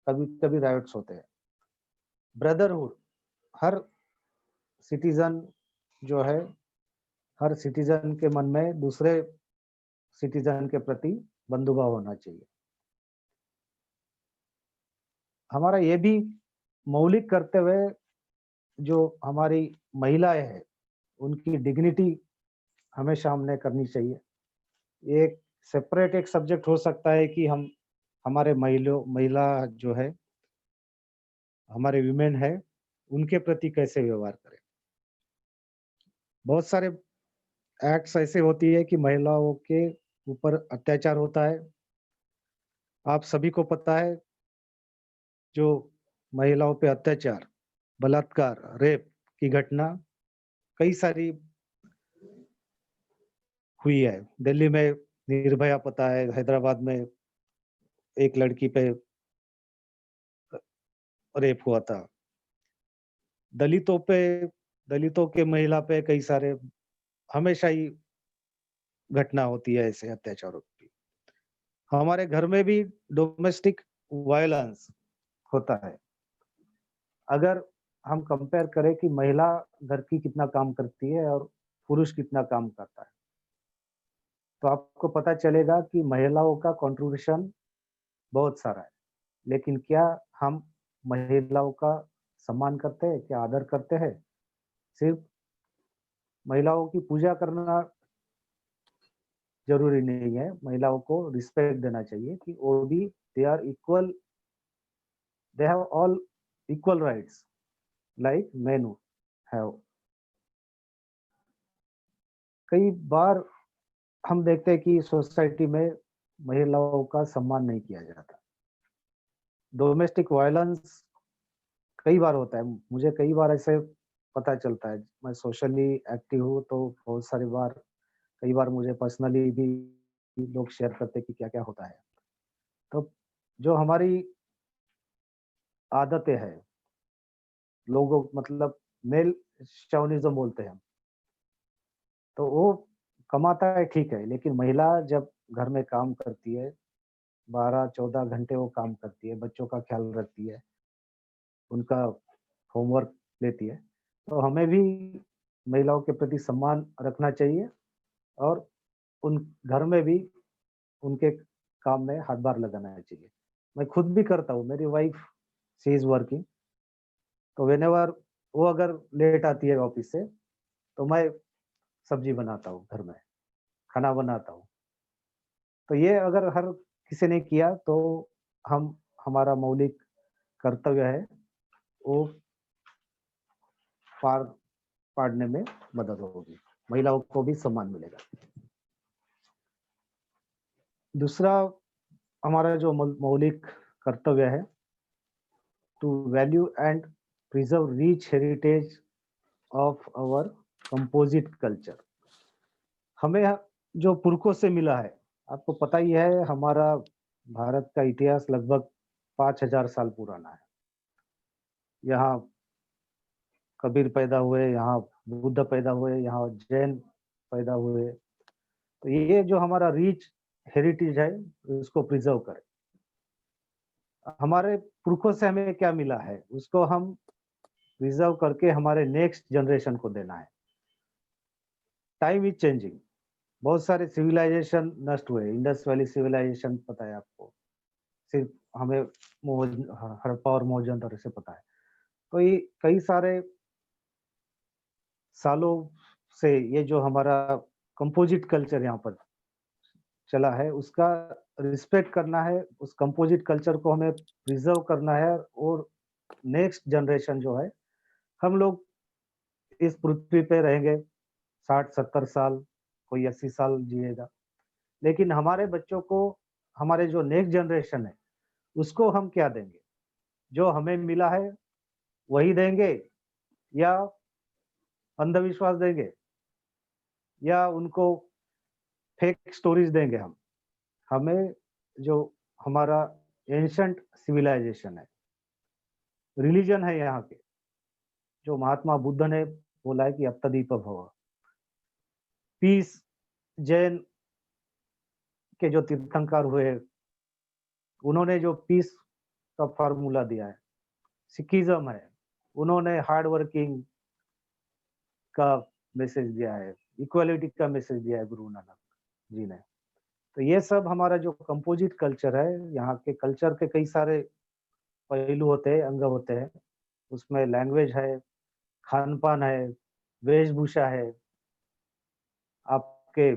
कभी कभी राइट्स होते हैं। ब्रदरहुड, हर सिटीजन जो है, हर सिटीजन के मन में दूसरे सिटीजन के प्रति बंधुभाव होना चाहिए। हमारा ये भी मौलिक कर्तव्य है, जो हमारी महिलाएं हैं उनकी डिग्निटी हमेशा हमने करनी चाहिए। एक सेपरेट एक सब्जेक्ट हो सकता है कि हम हमारे महिला जो है, हमारे विमेन है, उनके प्रति कैसे व्यवहार करें। बहुत सारे एक्ट्स ऐसे होती है कि महिलाओं के ऊपर अत्याचार होता है। आप सभी को पता है, जो महिलाओं पे अत्याचार, बलात्कार, रेप की घटना कई सारी हुई है। दिल्ली में निर्भया पता है, हैदराबाद में एक लड़की पे रेप हुआ था। दलितों के महिला पे कई सारे हमेशा ही घटना होती है ऐसे अत्याचारों की। हमारे घर में भी डोमेस्टिक वायलेंस होता है। अगर हम कंपेयर करें कि महिला घर की कितना काम करती है और पुरुष कितना काम करता है, तो आपको पता चलेगा कि महिलाओं का कंट्रीब्यूशन बहुत सारा है। लेकिन क्या हम महिलाओं का सम्मान करते हैं, क्या आदर करते हैं? सिर्फ महिलाओं की पूजा करना जरूरी नहीं है, महिलाओं को रिस्पेक्ट देना चाहिए कि वो भी they are equal, they have all equal rights like men have. कई बार हम देखते हैं कि सोसाइटी में महिलाओं का सम्मान नहीं किया जाता। डोमेस्टिक वायलेंस कई बार होता है, मुझे कई बार ऐसे पता चलता है। मैं सोशली एक्टिव हूँ तो बहुत सारी बार, कई बार मुझे पर्सनली भी लोग शेयर करते हैं कि क्या क्या होता है। तो जो हमारी आदतें हैं, लोगों मतलब मेल शॉविनिज्म बोलते हैं हम, तो वो कमाता है ठीक है, लेकिन महिला जब घर में काम करती है, 12-14 घंटे वो काम करती है, बच्चों का ख्याल रखती है, उनका होमवर्क लेती है, तो हमें भी महिलाओं के प्रति सम्मान रखना चाहिए और उन घर में भी उनके काम में हाथ-बार लगाना चाहिए। मैं खुद भी करता हूँ, मेरी वाइफ शी इज़ वर्किंग, तो व्हेनेवर वो अगर लेट आती है ऑफिस से, तो मैं सब्जी बनाता हूँ घर में, खाना बनाता हूँ। तो ये अगर हर किसी ने किया तो हम हमारा मौलिक कर्तव्य है, वो पार पाड़ने में मदद होगी, महिलाओं को भी सम्मान मिलेगा। दूसरा हमारा जो मौलिक कर्तव्य है, to value and preserve rich heritage of our composite culture. हमें जो पुरखों से मिला है, आपको पता ही है हमारा भारत का इतिहास लगभग 5000 साल पुराना है। यहाँ कबीर पैदा हुए, यहाँ बुद्ध पैदा हुए, यहाँ जैन पैदा हुए। तो ये जो हमारा रिच हेरिटेज है, उसको प्रिजर्व करें। हमारे पुरखों से हमें क्या मिला है, उसको हम प्रिजर्व करके हमारे नेक्स्ट जनरेशन को देना है। टाइम इज चेंजिंग, बहुत सारे सिविलाइजेशन नष्ट हुए। इंडस वैली सिविलाइजेशन पता है आपको, सिर्फ हमें हड़प्पा और मोहनजोदड़ो से पता है। तो ये कई सारे सालों से ये जो हमारा कंपोजिट कल्चर यहाँ पर चला है, उसका रिस्पेक्ट करना है, उस कंपोजिट कल्चर को हमें प्रिजर्व करना है। और नेक्स्ट जनरेशन जो है, हम लोग इस पृथ्वी पे रहेंगे 60-70 साल, कोई 80 साल जिएगा, लेकिन हमारे बच्चों को, हमारे जो नेक्स्ट जनरेशन है, उसको हम क्या देंगे? जो हमें मिला है वही देंगे या अंधविश्वास देंगे या उनको फेक स्टोरीज देंगे हम? हमें जो हमारा एंशिएंट सिविलाइजेशन है, रिलीजन है यहाँ के, जो महात्मा बुद्ध ने बोला है कि अप्तदीप भव, पीस, जैन के जो तीर्थंकर हुए, उन्होंने जो पीस का फार्मूला दिया है, सिखिज्म है, उन्होंने हार्ड वर्किंग का मैसेज दिया है, इक्वालिटी का मैसेज दिया है गुरु नानक जी ने। तो ये सब हमारा जो कंपोजिट कल्चर है, यहाँ के कल्चर के कई सारे पहलू होते हैं, अंग होते हैं। उसमें लैंग्वेज है, खान-पान है, वेशभूषा है, आपके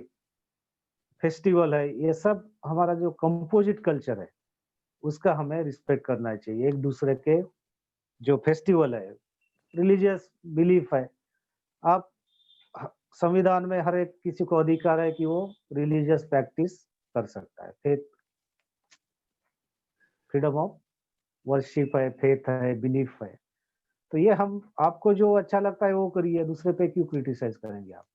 फेस्टिवल है, ये सब हमारा जो कंपोजिट कल्चर है, उसका हमें रिस्पेक्ट करना चाहिए। एक-दूसरे के जो फेस्टिवल है, रिलीजियस बिलीफ है, आप ह संविधान में हर एक किसी को अधिकार है कि वो रिलीजियस प्रैक्टिस कर सकता है। फेथ फ्रीडम ऑफ वर्शिप है, फेथ है, बिलीफ है। तो ये हम आपको जो अच्छा लगता है वो करिए, दूसरे पे क्यों क्रिटिसाइज़ करेंगे आप?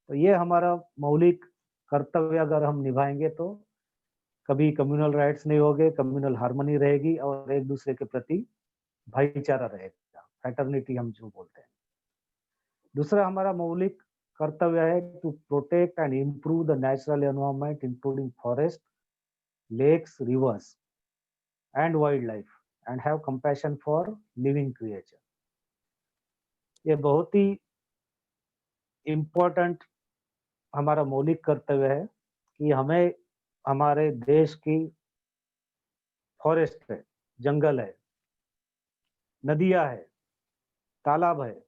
तो ये हमारा मौलिक कर्तव्य अगर हम निभाएँगे तो कभी कम्युनल राइट्स नहीं होंगे, कम्युनल हार्मनी रहेगी और एक-दूसरे के प्रति भाईचारा रहेगा, फ्रैटर्निटी हम जो बोलते हैं। दूसरा हमारा मौलिक कर्तव्य है to protect and improve the natural environment including forest, lakes, rivers and wildlife and have compassion for living creature. ये बहुत ही इम्पोर्टेंट हमारा मौलिक कर्तव्य है कि हमें हमारे देश की फॉरेस्ट है, जंगल है, नदियाँ है, तालाब है,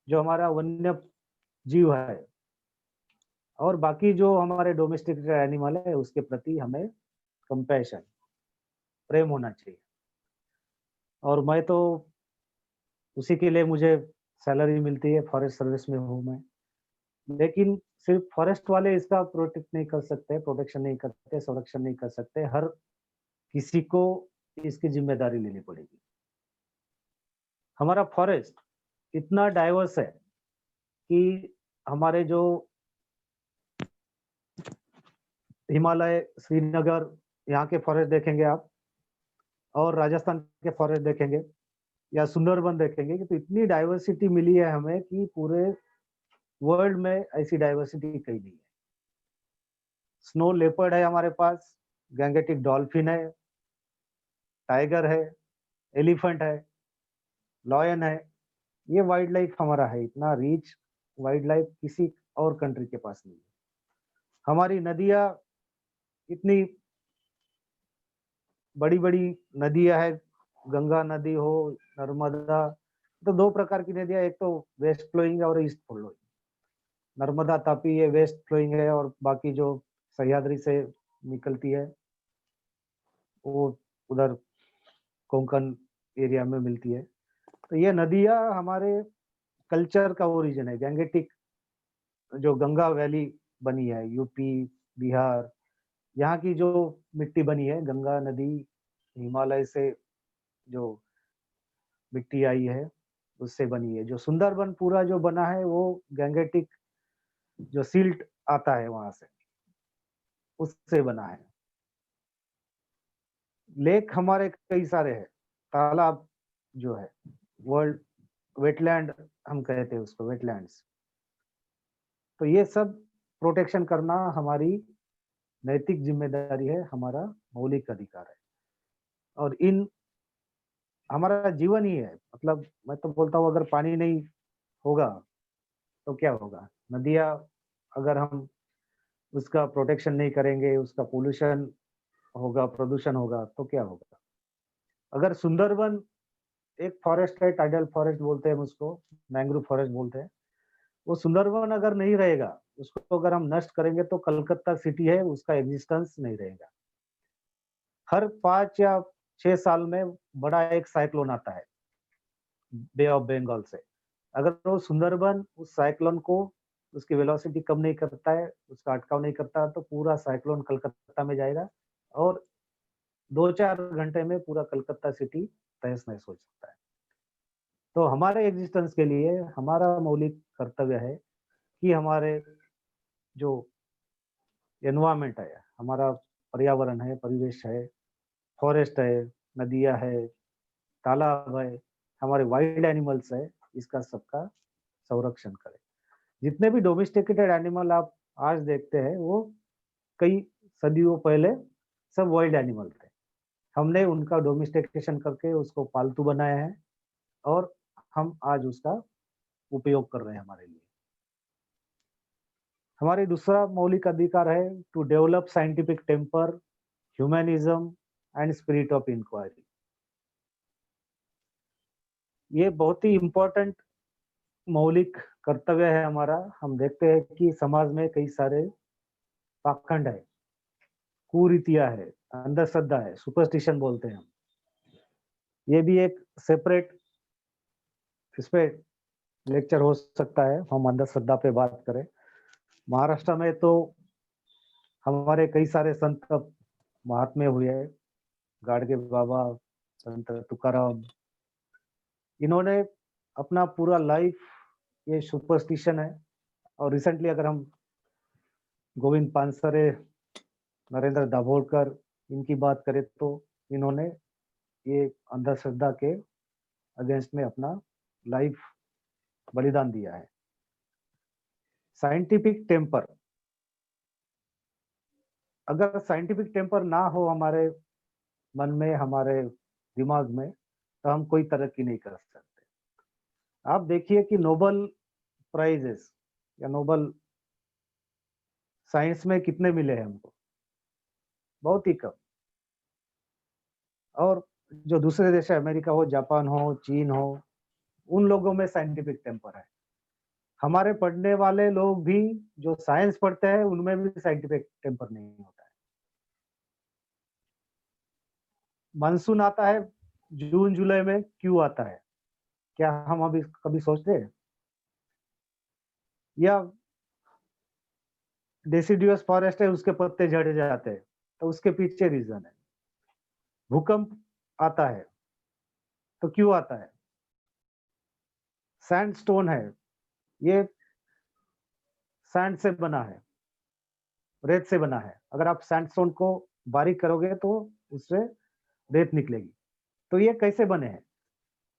जो हमारा वन्य जीव है और बाकी जो हमारे डोमेस्टिकेटेड एनिमल है उसके प्रति हमें कंपैशन, प्रेम होना चाहिए। और मैं तो उसी के लिए मुझे सैलरी मिलती है, फॉरेस्ट सर्विस में हूँ मैं। लेकिन सिर्फ फॉरेस्ट वाले इसका प्रोटेक्ट नहीं कर सकते, प्रोटेक्शन नहीं करते, संरक्षण नहीं कर सकते। हर किसी को इसकी ज़िम्मेदारी लेनी पड़ेगी। हमारा फॉरेस्ट इतना डाइवर्स है कि हमारे जो हिमालय, श्रीनगर, यहाँ के फॉरेस्ट देखेंगे आप और राजस्थान के फॉरेस्ट देखेंगे या सुंदरबन देखेंगे कि तो इतनी डाइवर्सिटी मिली है हमें कि पूरे वर्ल्ड में ऐसी डाइवर्सिटी कहीं नहीं है। स्नो लेपर्ड है हमारे पास, गैंगेटिक डॉल्फिन है, टाइगर है, एलिफेंट है, लायन है। ये वाइल्ड लाइफ हमारा है, इतना रिच वाइल्ड लाइफ किसी और कंट्री के पास नहीं है। हमारी नदियाँ इतनी बड़ी-बड़ी नदियाँ हैं, गंगा नदी हो, नर्मदा, तो 2 प्रकार की नदियाँ, एक तो वेस्ट फ्लोइंग है और ईस्ट फ्लोइंग। नर्मदा, तापी ये वेस्ट फ्लोइंग है और बाकी जो सह्याद्री से निकलती है, वो उधर कोंकण एरिया में मिलती है। तो ये नदियाँ हमारे कल्चर का ओरिजिन है, गैंगेटिक जो गंगा वैली बनी है, यूपी, बिहार, यहाँ की जो मिट्टी बनी है, गंगा नदी, हिमालय से जो मिट्टी आई है, उससे बनी है। जो सुंदरबन पूरा जो बना है, वो गैंगेटिक जो सिल्ट आता है वहाँ से, उससे बना है। लेक हमारे कई सारे हैं, तालाब जो है, वर्ल्ड वेटलैंड हम कहते हैं उसको, वेटलैंड्स। तो ये सब प्रोटेक्शन करना हमारी नैतिक ज़िम्मेदारी है, हमारा मौलिक अधिकार है। और इन हमारा जीवन ही है, मतलब मैं तो बोलता हूँ अगर पानी नहीं होगा, तो क्या होगा? नदियाँ अगर हम उसका प्रोटेक्शन नहीं करेंगे, उसका पॉल्यूशन होगा, प्रदूषण होगा, तो क्या होगा? अगर सुंदरबन एक फॉरेस्ट है, टाइडल फॉरेस्ट बोलते हैं हम उसको, मैंग्रोव फॉरेस्ट बोलते हैं। वो सुंदरबन अगर नहीं रहेगा, उसको अगर हम नष्ट करेंगे तो कलकत्ता सिटी है, उसका एक्जिस्टेंस नहीं रहेगा। हर 5 या 6 साल में बड़ा एक साइक्लोन आता है, बे ऑफ बंगाल से। अगर वो सुंदरबन उस साइक्लोन को उसकी वेलोसिटी कम नहीं करता है, उसका अटकाव नहीं करता, तो पूरा साइक्लोन कलकत्ता में जाएगा और 2-4 घंटे में पूरा कलकत्ता सिटी तहस-नहस हो सकता है। तो हमारे एग्जिस्टेंस के लिए हमारा मौलिक कर्तव्य है कि हमारे जो एनवायरनमेंट है, हमारा पर्यावरण है, परिवेश है, फॉरेस्ट है, नदियाँ है, तालाब है, हमारे वाइल्ड एनिमल्स है, इसका सबका संरक्षण करें। जितने भी डोमेस्टिकेटेड एनिमल आप आज देखते हैं, वो कई सदियों पहले सब वाइल्ड एनिमल थे। हमने उनका डोमेस्टिकेशन करके उसको पालतू बनाया है और हम आज उसका उपयोग कर रहे हैं हमारे लिए। हमारी दूसरा मौलिक अधिकार है to develop scientific temper, humanism and spirit of inquiry. ये बहुत ही इम्पोर्टेंट मौलिक कर्तव्य है हमारा। हम देखते हैं कि समाज में कई सारे पाखंड है, कुरीतियां है, अंधश्रद्धा है, सुपरस्टिशन बोलते हैं हम। ये भी एक सेपरेट इस पे लेक्चर हो सकता है, हम अंधश्रद्धा पे बात करें। महाराष्ट्र में तो हमारे कई सारे संत महात्मे हुए हैं, गाडगे बाबा, संत तुकाराम। इन्होंने अपना पूरा लाइफ ये सुपरस्टिशन है। और रिसेंटली अगर हम गोविंद पानसरे, नरेंद्र दाभोलकर इनकी बात करें तो इन्होंने ये अंधश्रद्धा के अगेंस्ट में अपना लाइफ बलिदान दिया है। साइंटिफिक टेम्पर, अगर साइंटिफिक टेम्पर ना हो हमारे मन में, हमारे दिमाग में, तो हम कोई तरक्की नहीं कर सकते। आप देखिए कि नोबेल प्राइजेस या नोबेल साइंस में कितने मिले हैं हमको, बहुत ही कम। और जो दूसरे देश है, अमेरिका हो, जापान हो, चीन हो, उन लोगों में साइंटिफिक टेम्पर है। हमारे पढ़ने वाले लोग भी जो साइंस पढ़ते हैं उनमें भी साइंटिफिक टेम्पर नहीं होता है। मानसून आता है जून जुलाई में, क्यों आता है? क्या हम अभी कभी सोचते हैं? या डेसिडियस फॉरेस्ट है, उसके पत्ते झड़ जाते हैं, तो उसके पीछे रीजन है। भूकंप आता है तो क्यों आता है? सैंडस्टोन है, ये सैंड से बना है, रेत से बना है। अगर आप सैंडस्टोन को बारीक करोगे तो उससे रेत निकलेगी। तो ये कैसे बने हैं?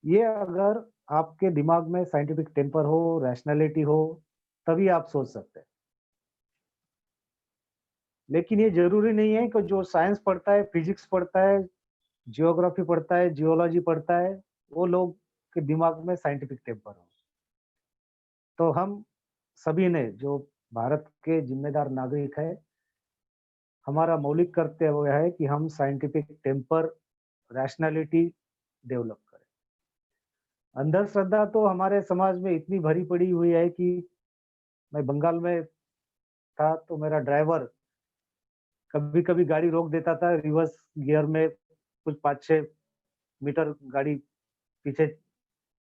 ये अगर आपके दिमाग में साइंटिफिक टेम्पर हो, रैशनैलिटी हो, तभी आप सोच सकते हैं। लेकिन ये जरूरी नहीं है कि जो साइंस पढ़ता है, फिजिक्स पढ़ता है, जियोग्राफी पढ़ता है, जियोलॉजी पढ़ता है, वो लोग के दिमाग में साइंटिफिक टेम्पर हो। तो हम सभी ने, जो भारत के जिम्मेदार नागरिक है, हमारा मौलिक कर्तव्य है कि हम साइंटिफिक टेम्पर, रैशनैलिटी डेवलप करें। अंधश्रद्धा तो हमारे समाज में इतनी भरी पड़ी हुई है कि मैं बंगाल में था तो मेरा ड्राइवर कभी-कभी गाड़ी रोक देता था रिवर्स गियर में, कुछ 5-6 मीटर गाड़ी पीछे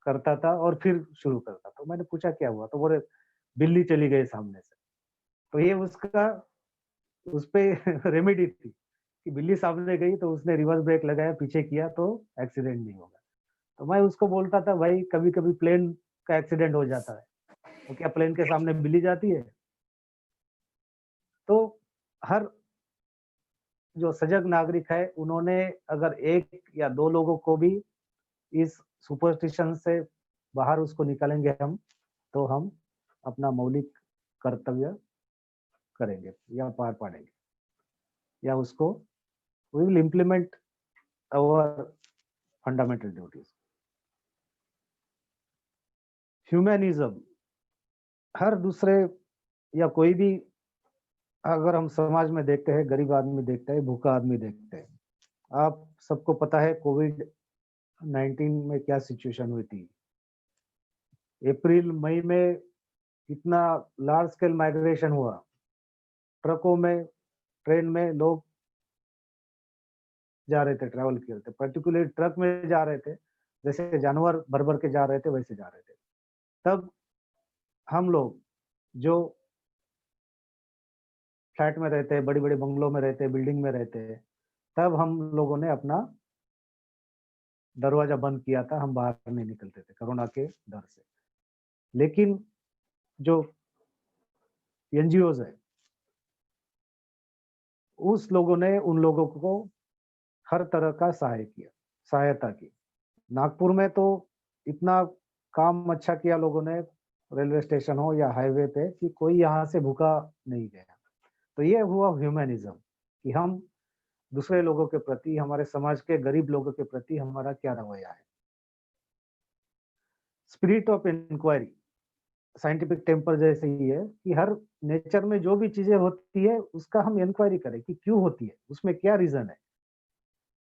करता था और फिर शुरू करता। तो मैंने पूछा क्या हुआ? तो बोले बिल्ली चली गई सामने से। तो ये उसका उसपे रेमेडी थी कि बिल्ली सामने गई तो उसने रिवर्स ब्रेक लगाया, पीछे किया तो एक्सीडेंट नहीं होगा। तो मैं उसको बोलता था भाई कभी-कभी प्लेन का एक्सीडेंट हो जाता है, तो क्या प्लेन के सामने बिल्ली जाती है? तो हर जो सजग नागरिक है उन्होंने अगर 1 या 2 लोगों को भी इस सुपरस्टिशन से बाहर उसको निकालेंगे हम, तो हम अपना मौलिक कर्तव्य करेंगे या पार पाडेंगे, या उसको we will implement our fundamental duties. Humanism, हर दूसरे या कोई भी, अगर हम समाज में देखते हैं, गरीब आदमी देखते हैं, भूखा आदमी देखते हैं। आप सबको पता है कोविड-19 में क्या सिचुएशन हुई थी। अप्रैल मई में इतना लार्ज स्केल माइग्रेशन हुआ, ट्रकों में, ट्रेन में लोग जा रहे थे, ट्रैवल कर रहे थे, पर्टिकुलर ट्रक में जा रहे थे, जैसे जानवर भर भर के जा रहे थे वैसे जा रहे थे। तब हम लोग जो फ्लैट में रहते हैं, बड़े बड़े बंगलों में रहते हैं, बिल्डिंग में रहते हैं, तब हम लोगों ने अपना दरवाजा बंद किया था, हम बाहर नहीं निकलते थे कोरोना के डर से। लेकिन जो एनजीओज है, उस लोगों ने उन लोगों को हर तरह का सहायता की। नागपुर में तो इतना काम अच्छा किया लोगों ने, रेलवे स्टेशन हो या हाईवे पे, कि कोई यहाँ से भूखा नहीं गया। तो ये हुआ ह्यूमैनिज्म, कि हम दूसरे लोगों के प्रति, हमारे समाज के गरीब लोगों के प्रति हमारा क्या रवैया है। Spirit of inquiry scientific temper जैसे ही है कि हर नेचर में जो भी चीजें होती है उसका हम इंक्वायरी करें कि क्यों होती है, उसमें क्या रीजन है।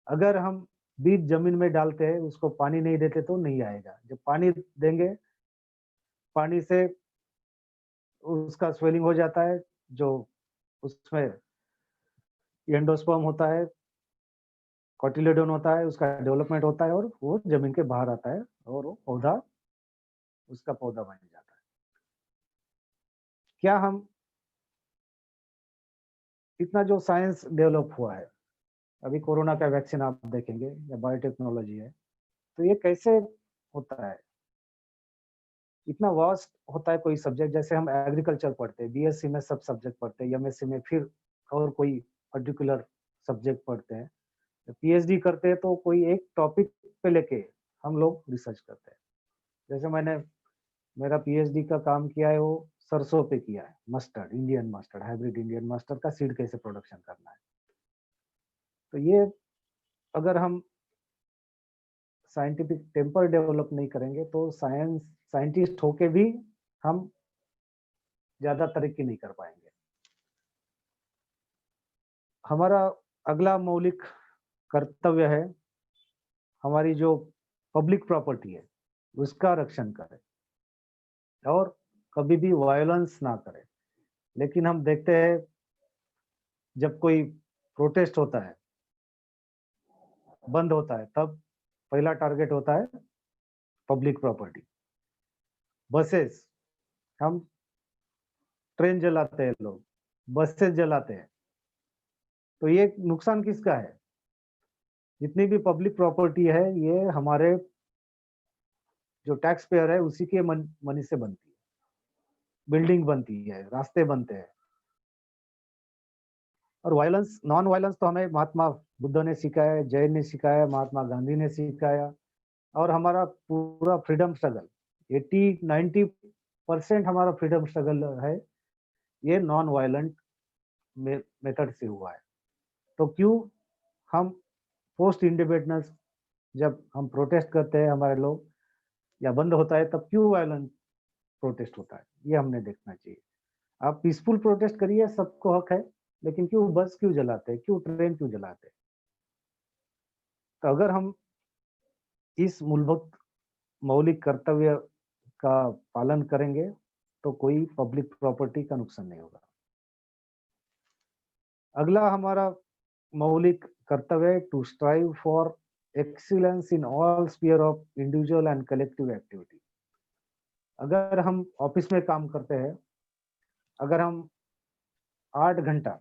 अगर हम बीज जमीन में डालते हैं, उसको पानी नहीं देते तो नहीं आएगा। जब पानी देंगे, पानी से उसका स्वेलिंग हो जाता है, जो उसमें एंडोस्पर्म होता है, कॉटिलेडोन होता है, उसका डेवलपमेंट होता है और वो जमीन के बाहर आता है और वो पौधा, उसका पौधा बन जाता है। क्या हम इतना जो साइंस डेवलप हुआ है, अभी कोरोना का वैक्सीन आप देखेंगे या बायोटेक्नोलॉजी है, तो ये कैसे होता है, इतना वास्ट होता है कोई सब्जेक्ट। जैसे हम एग्रीकल्चर पढ़ते हैं, बीएससी में सब सब्जेक्ट पढ़ते हैं, एमएससी में फिर और कोई पर्टिकुलर सब्जेक्ट पढ़ते हैं, पीएचडी करते हैं तो कोई एक टॉपिक पे लेके हम लोग रिसर्च करते हैं। जैसे मैंने मेरा पीएचडी का काम किया है, वो सरसों पे किया है, mustard, Indian mustard, hybrid Indian mustard का सीड कैसे प्रोडक्शन करना है। तो ये अगर हम साइंटिफिक टेम्पर डेवलप नहीं करेंगे तो साइंटिस्ट होके भी हम ज्यादा तरक्की नहीं कर पाएंगे। हमारा अगला मौलिक कर्तव्य है, हमारी जो पब्लिक प्रॉपर्टी है उसका रक्षण करें और कभी भी वायलेंस ना करें। लेकिन हम देखते हैं जब कोई प्रोटेस्ट होता है, बंद होता है, तब पहला टारगेट होता है पब्लिक प्रॉपर्टी। बसेस, हम ट्रेन जलाते हैं, लोग बसेस जलाते हैं, तो ये नुकसान किसका है? जितनी भी पब्लिक प्रॉपर्टी है ये हमारे जो टैक्स पेयर है उसी के मनी से बनती है। बिल्डिंग बनती है, रास्ते बनते हैं। और वायलेंस, नॉन वायलेंस तो हमें महात्मा बुद्ध ने सिखाया, जैन ने सिखाया, महात्मा गांधी ने सिखाया, और हमारा पूरा फ्रीडम स्ट्रगल 80-90% हमारा फ्रीडम स्ट्रगल है, ये नॉन वायलेंट मेथड से हुआ है। तो क्यों हम पोस्ट इंडिपेंडेंस जब हम प्रोटेस्ट करते हैं हमारे लोग, या बंद होता है, तब क्यों वायलेंट प्रोटेस्ट होता है, ये हमने देखना चाहिए। आप पीसफुल प्रोटेस्ट करिए, सबको हक है, लेकिन क्यों बस क्यों जलाते हैं, क्यों ट्रेन क्यों जलाते हैं? तो अगर हम इस मूलभूत मौलिक कर्तव्य का पालन करेंगे तो कोई पब्लिक प्रॉपर्टी का नुकसान नहीं होगा। अगला हमारा मौलिक कर्तव्य, to strive for excellence in all sphere of individual and collective activity. अगर हम ऑफिस में काम करते हैं, अगर हम 8 घंटा,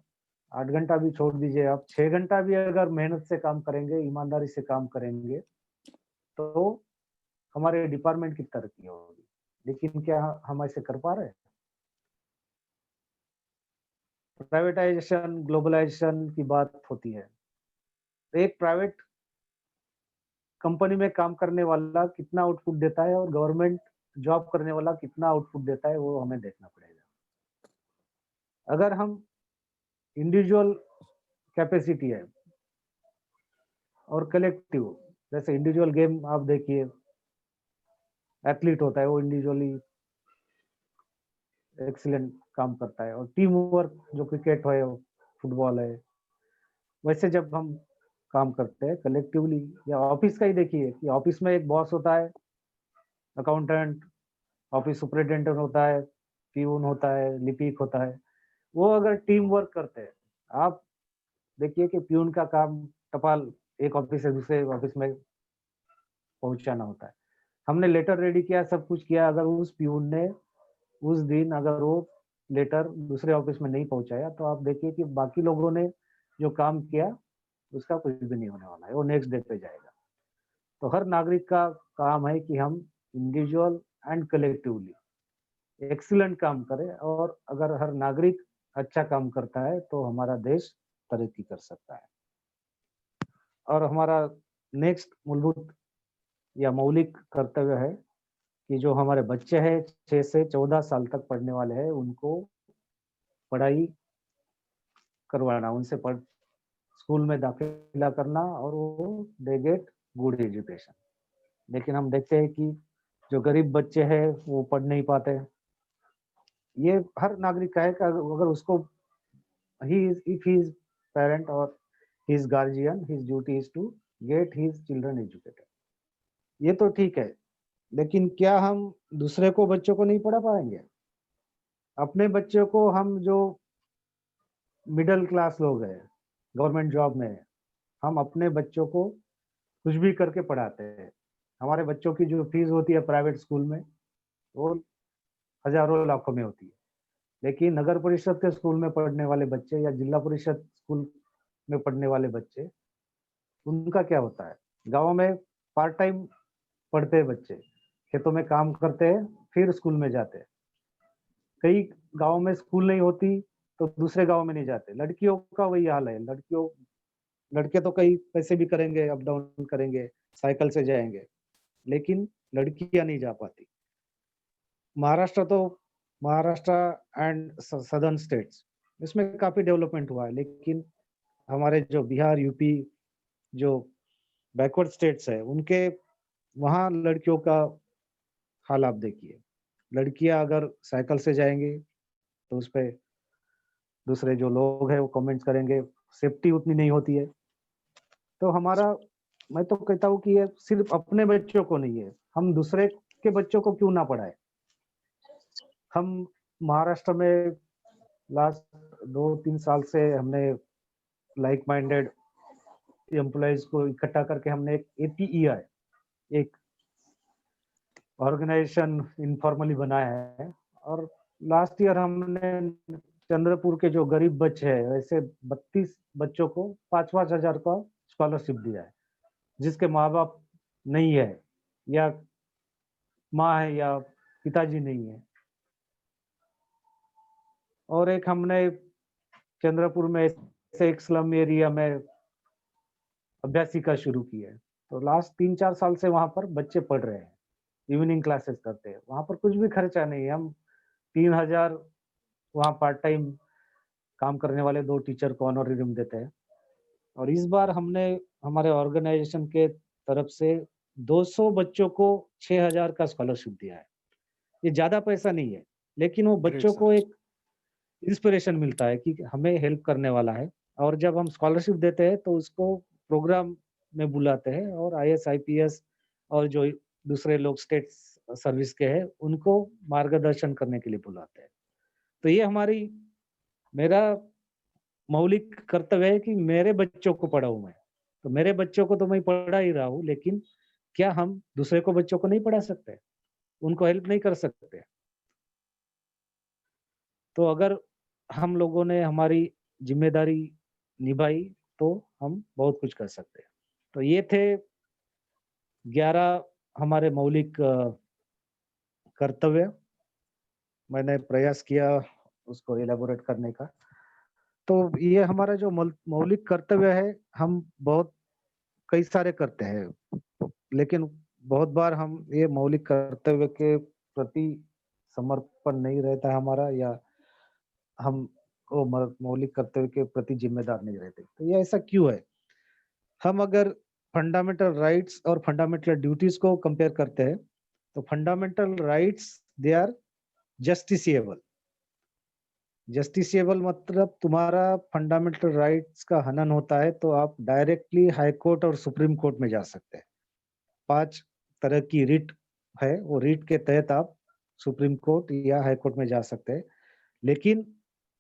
8 घंटा भी छोड़ दीजिए, आप 6 घंटा भी अगर मेहनत से काम करेंगे, ईमानदारी से काम करेंगे, तो हमारे डिपार्टमेंट की तरक्की होगी। लेकिन क्या हम ऐसे कर पा रहे हैं? प्राइवेटाइजेशन, ग्लोबलाइजेशन की बात होती है, तो एक प्राइवेट कंपनी में काम करने वाला कितना आउटपुट देता है और गवर्नमेंट जॉब करने वाला कितना आउटपुट देता है, वो हमें देखना पड़ेगा। अगर हम इंडिविजुअल कैपेसिटी है और कलेक्टिव, जैसे इंडिविजुअल गेम आप देखिए, एथलीट होता है वो इंडिविजुअली एक्सीलेंट काम करता है, और टीम वर्क जो क्रिकेट है, फुटबॉल है, वैसे जब हम काम करते हैं कलेक्टिवली, या ऑफिस का ही देखिए कि ऑफिस में एक बॉस होता है, अकाउंटेंट, ऑफिस सुपरिटेंडेंट होता है, पीऊन होता है, लिपिक होता है, वो अगर टीम वर्क करते हैं, आप देखिए कि पीऊन का काम टपाल एक ऑफिस से दूसरे ऑफिस में पहुंचाना होता है। हमने लेटर रेडी किया, सब कुछ किया, अगर उस पीऊन ने उस दिन अगर वो लेटर दूसरे ऑफिस में नहीं पहुंचाया, तो आप देखिए कि बाकी लोगों ने जो काम किया उसका कुछ भी नहीं होने वाला है, वो नेक्स्ट डे पे जाएगा। तो हर नागरिक का काम है कि हम इंडिविजुअल एंड कलेक्टिवली एक्सीलेंट काम करें, और अगर हर नागरिक अच्छा काम करता है तो हमारा देश तरक्की कर सकता है। और हमारा नेक्स्ट मूलभूत या मौलिक कर्तव्य है कि जो हमारे बच्चे हैं 6 से 14 साल तक पढ़ने वाले हैं, उनको पढ़ाई करवाना, उनसे पढ़ स्कूल में दाखिला करना, और वो दे गेट गुड एजुकेशन। लेकिन हम देखते हैं कि जो गरीब बच्चे हैं वो पढ़ नहीं पाते। ये हर नागरिक का है कि अगर उसको इफ ही इज पेरेंट और he is guardian, his duty is to get his children educated. ये तो ठीक है, लेकिन क्या हम दूसरे को बच्चों को नहीं पढ़ा पाएंगे? अपने बच्चों को हम जो मिडिल क्लास लोग हैं, गवर्नमेंट जॉब में हैं, हम अपने बच्चों को कुछ भी करके पढ़ाते हैं। हमारे बच्चों की जो फीस होती है प्राइवेट स्कूल में, वो हज़ारों लाखों में होती है। लेकिन नगर परिषद के स्कूल में पढ़ने वाले बच्चे या जिला परिषद स्कूल में पढ़ने वाले बच्चे, उनका क्या होता है? गाँव में पार्ट टाइम पढ़ते हैं बच्चे, खेतों में काम करते हैं, फिर स्कूल में जाते हैं। कई गाँव में स्कूल नहीं होती, तो दूसरे गाँव में नहीं जाते। लड़कियों का वही हाल है। लड़के तो कई कैसे भी करेंगे, अप डाउन करेंगे, साइकिल से जाएँगे, लेकिन लड़कियाँ नहीं जा पाती। महाराष्ट्र तो महाराष्ट्र एंड सदर्न स्टेट्स, इसमें काफ़ी डेवलपमेंट हुआ है, लेकिन हमारे जो बिहार, यूपी, जो बैकवर्ड स्टेट्स है, उनके वहाँ लड़कियों का हाल आप देखिए। लड़कियाँ अगर साइकिल से जाएँगी, तो उसपे दूसरे जो लोग हैं वो कमेंट्स करेंगे, सेफ्टी उतनी नहीं होती है। तो हमारा, मैं तो कहता हूँ कि ये सिर्फ़ अपने बच्चों को नहीं है, हम दूसरे के बच्चों को क्यों ना पढ़ाएँ? हम महाराष्ट्र में लास्ट 2-3 साल से हमने लाइक माइंडेड एम्प्लॉइज़ को इकट्ठा करके हमने एक एपीईआई, एक ऑर्गेनाइजेशन इनफॉर्मली बनाया है, और लास्ट ईयर हमने चंद्रपुर के जो गरीब बच्चे हैं, ऐसे 32 बच्चों को 5-5 हज़ार का स्कॉलरशिप दिया है, जिसके माँ-बाप नहीं है, या माँ है या पिताजी नहीं है। और एक हमने चंद्रपुर में ऐसे एक स्लम एरिया में अभ्यासिका शुरू की है। तो लास्ट 3-4 साल से वहाँ पर बच्चे पढ़ रहे हैं, इवनिंग क्लासेस करते हैं। वहाँ पर कुछ भी खर्चा नहीं है, हम 3000 वहाँ पार्ट टाइम काम करने वाले 2 टीचर को ऑनरेरियम देते हैं। और इस बार हमने हमारे ऑर्गेनाइजेशन के तरफ से 200 बच्चों को 6000 का स्कॉलरशिप दिया है। ये ज़्यादा पैसा नहीं है, लेकिन वो ग्रेट बच्चों सर। को एक इंस्पिरेशन मिलता है कि हमें हेल्प करने वाला है। और जब हम स्कॉलरशिप देते हैं तो उसको प्रोग्राम में बुलाते हैं, और आईएएस, आईपीएस और जो दूसरे लोग स्टेट सर्विस के हैं, उनको मार्गदर्शन करने के लिए बुलाते हैं। तो ये मेरा मौलिक कर्तव्य है कि मेरे बच्चों को पढ़ाऊँ मैं। तो मेरे बच्चों को तो मैं पढ़ा ही रहा हूँ, लेकिन क्या हम दूसरे को बच्चों को नहीं पढ़ा सकते? उनको हेल्प नहीं कर सकते? तो अगर हम लोगों ने हमारी ज़िम्मेदारी निभाई, तो हम बहुत कुछ कर सकते हैं। तो ये थे 11 हमारे मौलिक कर्तव्य। मैंने प्रयास किया उसको इलैबोरेट करने का। तो ये हमारा जो मौलिक कर्तव्य है, हम बहुत कई सारे करते हैं, लेकिन बहुत बार हम ये मौलिक कर्तव्य के प्रति समर्पण नहीं रहता है हमारा, या हम वो मौलिक कर्तव्य के प्रति जिम्मेदार नहीं रहते। तो ये ऐसा क्यों है? हम अगर फंडामेंटल राइट्स और फंडामेंटल ड्यूटीज को कंपेयर करते हैं, तो fundamental rights they are justiciable. Justiciable मतलब तुम्हारा फंडामेंटल राइट्स का हनन होता है तो आप डायरेक्टली हाई कोर्ट और सुप्रीम कोर्ट में जा सकते हैं। 5 तरह की रिट है, वो रिट के तहत आप सुप्रीम कोर्ट या हाई कोर्ट में जा सकते हैं। लेकिन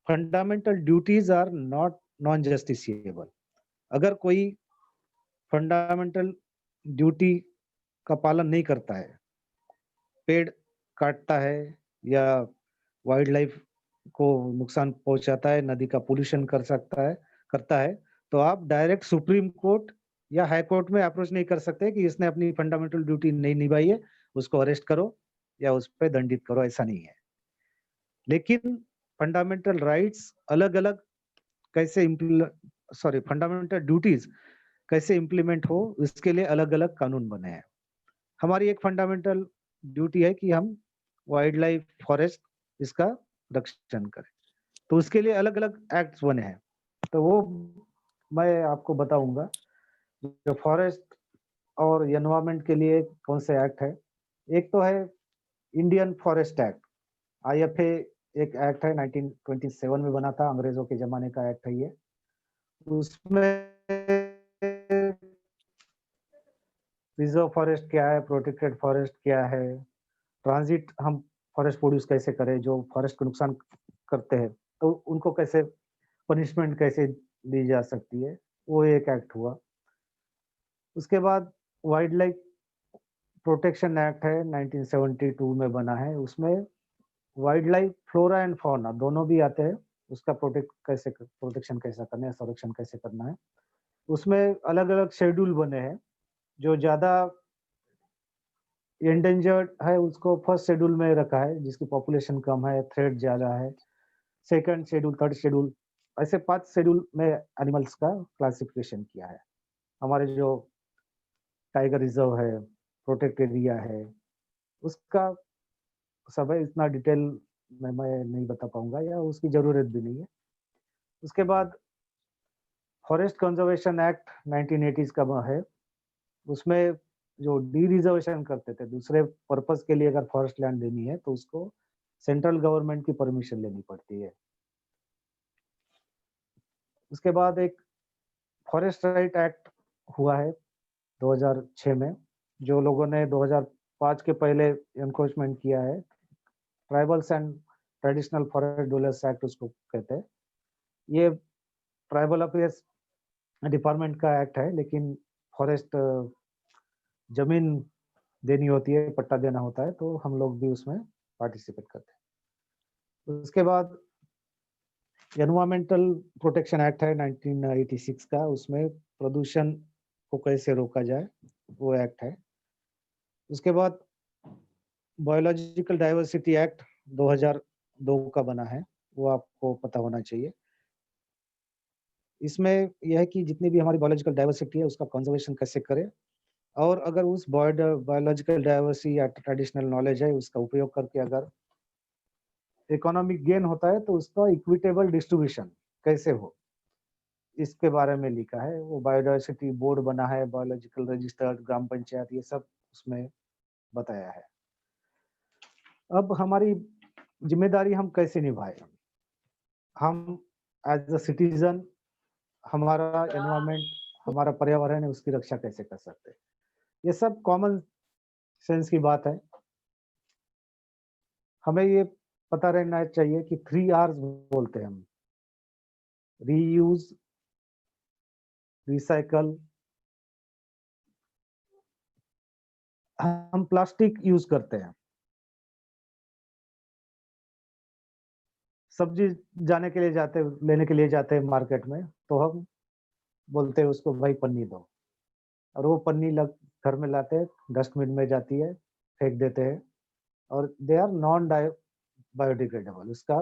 fundamental duties are not non justiciable. अगर कोई फंडामेंटल ड्यूटी का पालन नहीं करता है, पेड़ काटता है या वाइल्ड लाइफ को नुकसान पहुंचाता है, नदी का पोल्यूशन करता है, तो आप डायरेक्ट सुप्रीम कोर्ट या हाई कोर्ट में अप्रोच नहीं कर सकते कि इसने अपनी फंडामेंटल ड्यूटी नहीं निभाई है, उसको अरेस्ट करो या उस पे दंडित करो, ऐसा नहीं है। लेकिन फंडामेंटल राइट्स अलग-अलग कैसे फंडामेंटल ड्यूटीज कैसे इम्प्लीमेंट हो, इसके लिए अलग-अलग कानून बने हैं। हमारी एक फंडामेंटल ड्यूटी है कि हम वाइल्ड लाइफ, फॉरेस्ट इसका रक्षण करें। तो उसके लिए अलग-अलग एक्ट्स बने हैं। तो वो मैं आपको बताऊँगा, जो फॉरेस्ट और एनवायरनमेंट के लिए कौन से एक्ट है। एक तो है इंडियन फॉरेस्ट एक्ट, आईएफए एक एक्ट है 1927 में बना था, अंग्रेजों के ज़माने का एक्ट है ये। उसमें रिजर्व फॉरेस्ट क्या है, प्रोटेक्टेड फॉरेस्ट क्या है, ट्रांजिट हम फॉरेस्ट प्रोड्यूस कैसे करें, जो फॉरेस्ट को नुकसान करते हैं, तो उनको कैसे पनिशमेंट कैसे दी जा सकती है, वो एक एक्ट हुआ। उसके बाद वाइल्ड लाइफ प्रोटेक्शन एक्ट है 1972 में बना है, उसमें wild life flora and fauna दोनों भी आते हैं, उसका प्रोटेक्शन कैसा करना है, संरक्षण कैसे करना है। उसमें अलग-अलग शेड्यूल बने हैं, जो ज़्यादा एंडेंजर्ड है उसको फर्स्ट शेड्यूल में रखा है, जिसकी पॉपुलेशन कम है, थ्रेट ज़्यादा है। सेकंड शेड्यूल, थर्ड शेड्यूल, ऐसे 5 शेड्यूल में एनिमल्स का क्लासिफिकेशन किया है। हमारे जो टाइगर रिजर्व है, प्रोटेक्ट एरिया है, उसका सब है, इतना डिटेल में मैं नहीं बता पाऊँगा या उसकी ज़रूरत भी नहीं है। उसके बाद फॉरेस्ट कंजर्वेशन एक्ट 1980s का है, उसमें जो डी-रिजर्वेशन करते थे, दूसरे पर्पज़ के लिए अगर फॉरेस्ट लैंड देनी है, तो उसको सेंट्रल गवर्नमेंट की परमिशन लेनी पड़ती है। उसके बाद एक फॉरेस्ट राइट एक्ट हुआ है 2006 में, जो लोगों ने 2005 के पहले एनक्रोचमेंट किया है। Tribals and traditional forest dealers act उसको कहते हैं। ये ट्राइबल अफेयर्स डिपार्टमेंट का एक्ट है, लेकिन फॉरेस्ट जमीन देनी होती है, पट्टा देना होता है, तो हम लोग भी उसमें पार्टिसिपेट करते हैं। उसके बाद एनवायरमेंटल प्रोटेक्शन एक्ट है 1986 का, उसमें प्रदूषण को कैसे रोका जाए, वो एक्ट है। उसके बाद बायोलॉजिकल डाइवर्सिटी एक्ट 2002 का बना है, वो आपको पता होना चाहिए। इसमें यह है कि जितनी भी हमारी बायोलॉजिकल डाइवर्सिटी है, उसका कंजर्वेशन कैसे करें, और अगर उस बायोलॉजिकल डाइवर्सिटी या ट्रेडिशनल नॉलेज है, उसका उपयोग करके अगर इकोनॉमिक गेन होता है, तो उसका इक्विटेबल डिस्ट्रीब्यूशन कैसे हो, इसके बारे में लिखा है। वो बायोडायवर्सिटी बोर्ड बना है, बायोलॉजिकल रजिस्टर्ड, ग्राम पंचायत, ये सब उसमें बताया है। अब हमारी जिम्मेदारी हम कैसे निभाएं? हम एज अ सिटीजन हमारा एनवायरनमेंट, हमारा पर्यावरण है, उसकी रक्षा कैसे कर सकते हैं? ये सब कॉमन सेंस की बात है। हमें ये पता रहना चाहिए कि 3 आर्स बोलते हैं हम, रीयूज, रिसाइकल। हम प्लास्टिक यूज करते हैं, सब्जी लेने के लिए जाते हैं मार्केट में, तो हम बोलते हैं उसको भाई पन्नी दो, और वो पन्नी लग घर में लाते हैं, डस्टबिन में जाती है, फेंक देते हैं, और दे आर नॉन बायोडिग्रेडेबल, उसका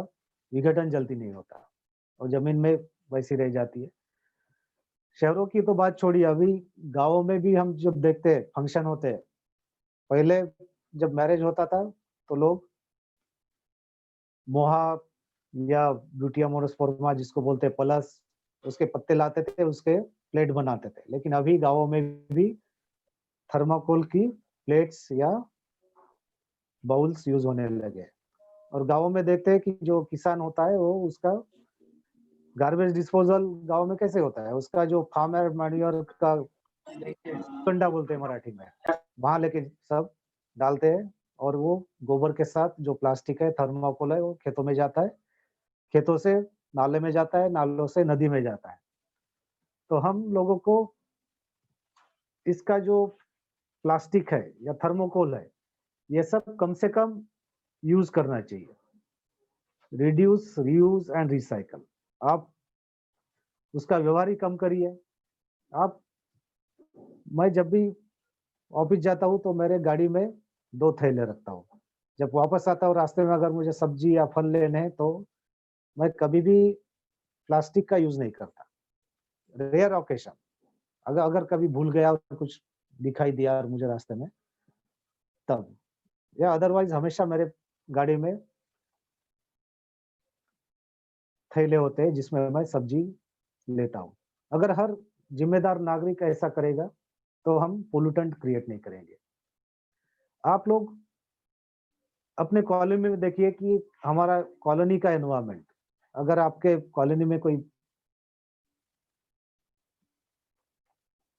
विघटन जल्दी नहीं होता और जमीन में वैसी रह जाती है। शहरों की तो बात छोड़िए, अभी गाँवों में भी हम जब देखते हैं फंक्शन होते हैं, पहले जब मैरिज होता था तो लोग मोहा या ब्यूटिया मोरोस्पर्मा जिसको बोलते हैं पलस, उसके पत्ते लाते थे, उसके प्लेट बनाते थे। लेकिन अभी गाँवों में भी थर्माकोल की प्लेट्स या बाउल्स यूज़ होने लगे हैं। और गाँवों में देखते हैं कि जो किसान होता है, वो उसका गार्बेज डिस्पोज़ल गाँव में कैसे होता है? उसका जो फार्मर मैन्योर का कंडा बोलते हैं मराठी में, वहाँ लेके सब डालते हैं, और वो गोबर के साथ जो प्लास्टिक है, थर्माकोल है, वो खेतों में जाता है, खेतों से नाले में जाता है, नालों से नदी में जाता है। तो हम लोगों को इसका जो प्लास्टिक है या थर्माकोल है, ये सब कम से कम यूज़ करना चाहिए। Reduce, reuse and recycle. आप उसका व्यवहार ही कम करिए। आप मैं जब भी ऑफिस जाता हूँ तो मेरे गाड़ी में 2 थैले रखता हूँ। जब वापस आता हूँ रास्ते में अगर मुझे सब्जी या फल लेने हैं तो मैं कभी भी प्लास्टिक का यूज़ नहीं करता। रेयर ऑकेशन अगर अगर कभी भूल गया और कुछ दिखाई दिया और मुझे रास्ते में तब, या अदरवाइज़ हमेशा मेरे गाड़ी में थैले होते हैं जिसमें मैं सब्जी लेता हूँ। अगर हर ज़िम्मेदार नागरिक ऐसा करेगा तो हम पोल्यूटेंट क्रिएट नहीं करेंगे। आप लोग अपने कॉलोनी में देखिए कि हमारा कॉलोनी का एनवायरनमेंट, अगर आपके कॉलोनी में कोई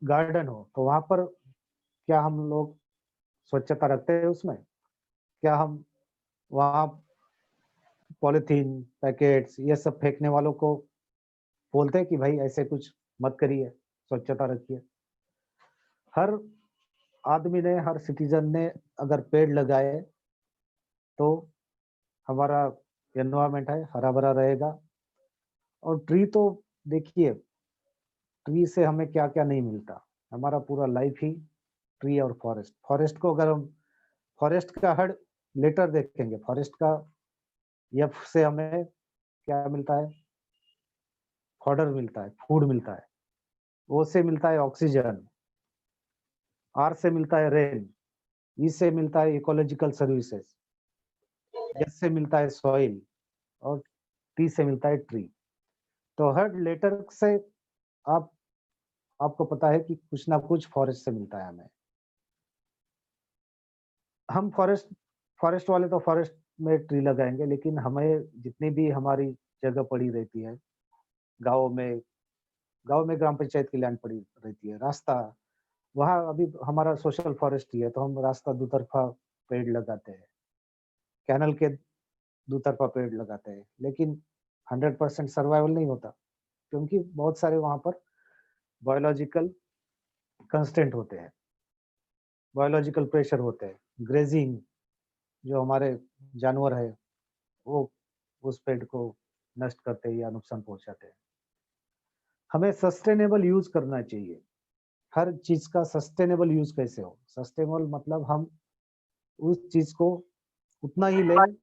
गार्डन हो, तो वहाँ पर क्या हम लोग स्वच्छता रखते हैं उसमें? क्या हम वहाँ पॉलीथीन, पैकेट्स ये सब फेंकने वालों को बोलते हैं कि भाई ऐसे कुछ मत करिए, स्वच्छता रखिए? हर आदमी ने, हर सिटीज़न ने अगर पेड़ लगाए, तो हमारा एनवायरनमेंट है हरा-भरा रहेगा। और ट्री तो देखिए, ट्री से हमें क्या-क्या नहीं मिलता। हमारा पूरा लाइफ ही ट्री और फॉरेस्ट। फॉरेस्ट को अगर हम फॉरेस्ट का हर लेटर देखेंगे, फॉरेस्ट का एफ से हमें क्या मिलता है? फॉडर मिलता है, फूड मिलता है। ओ से मिलता है ऑक्सीजन, आर से मिलता है रेन, ई से मिलता है इकोलॉजिकल सर्विसेज, एस से मिलता है सॉइल और टी से मिलता है ट्री। तो हर लेटर से आप आपको पता है कि कुछ ना कुछ फॉरेस्ट से मिलता है हमें। हम फॉरेस्ट वाले तो फॉरेस्ट में ट्री लगाएँगे, लेकिन हमें जितनी भी हमारी जगह पड़ी रहती है, गाँव में गाँव में ग्राम पंचायत की लैंड पड़ी रहती है, रास्ता, वहाँ अभी हमारा सोशल फॉरेस्ट ही है, तो हम रास्ता दुतरफा पेड़ लगाते हैं। कैनल के दुतरफा पेड़ लगाते हैं, लेकिन 100% सर्वाइवल नहीं होता, क्योंकि बहुत सारे वहाँ पर बायोलॉजिकल कंस्ट्रेंट होते हैं, बायोलॉजिकल प्रेशर होते हैं, ग्रेज़िंग जो हमारे जानवर है, वो उस पेड़ को नष्ट करते हैं या नुकसान पहुँचाते हैं। हमें सस्टेनेबल यूज़ करना चाहिए। हर चीज़ का सस्टेनेबल यूज़ कैसे हो? सस्टेनेबल मतलब हम उस चीज़ को उतना ही लें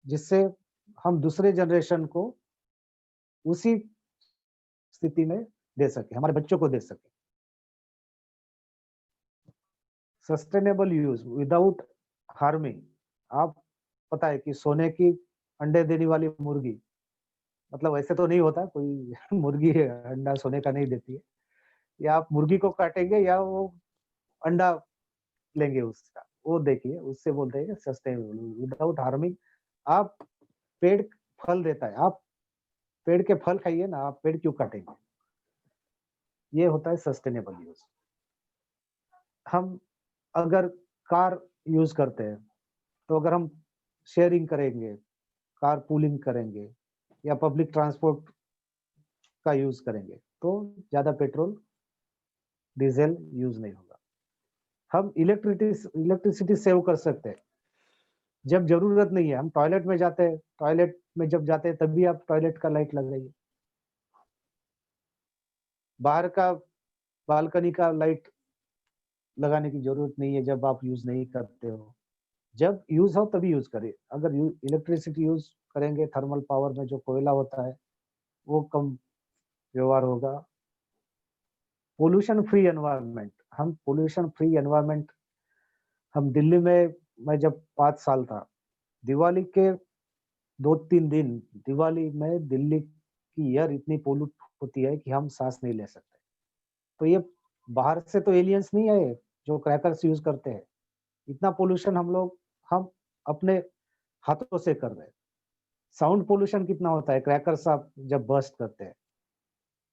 जिससे हम दूसरे जनरेशन को उसी स्थिति में दे सकें, हमारे बच्चों को दे सकें। Sustainable use without harming. आप पता है कि सोने की अंडे देने वाली मुर्गी, मतलब ऐसे तो नहीं होता कोई मुर्गी है अंडा सोने का नहीं देती है। या आप मुर्गी को काटेंगे या वो अंडा लेंगे उसका, वो देखिए उससे बोलते हैं कि सस्टेनेबल विदाउट हार्मिंग। आप पेड़ फल देता है, आप पेड़ के फल खाइए ना, आप पेड़ क्यों काटेंगे? ये होता है सस्टेनेबल यूज़। हम अगर कार यूज़ करते हैं, तो अगर हम शेयरिंग करेंगे, कारपूलिंग करेंगे या पब्लिक ट्रांसपोर्ट का यूज़ करेंगे, तो ज़्यादा पेट्रोल, डीज़ल यूज़ नहीं होगा। हम इलेक्ट्रिसिटी सेव कर सकते हैं। जब ज़रूरत नहीं है, हम टॉयलेट में जाते हैं, टॉयलेट में जब जाते हैं तब भी आप टॉयलेट का लाइट लगाइए। बाहर का बालकनी का लाइट लगाने की ज़रूरत नहीं है जब आप यूज़ नहीं करते हो। जब यूज़ हो तभी यूज़ करें। अगर इलेक्ट्रिसिटी यूज़ करेंगे थर्मल पावर में जो कोयला होता है, वो कम व्यवहार होगा। पॉल्यूशन फ्री एनवायरनमेंट, हम पॉल्यूशन फ्री एनवायरनमेंट, हम दिल्ली में, मैं जब 5 साल था, दिवाली के 2-3 दिन दिवाली में दिल्ली की एयर इतनी पॉल्यूट होती है कि हम साँस नहीं ले सकते। तो ये बाहर से तो एलियंस नहीं आए जो क्रैकर्स यूज़ करते हैं। इतना पॉल्यूशन हम अपने हाथों से कर रहे हैं। साउंड पॉल्यूशन कितना होता है क्रैकर्स आप जब बर्स्ट करते हैं।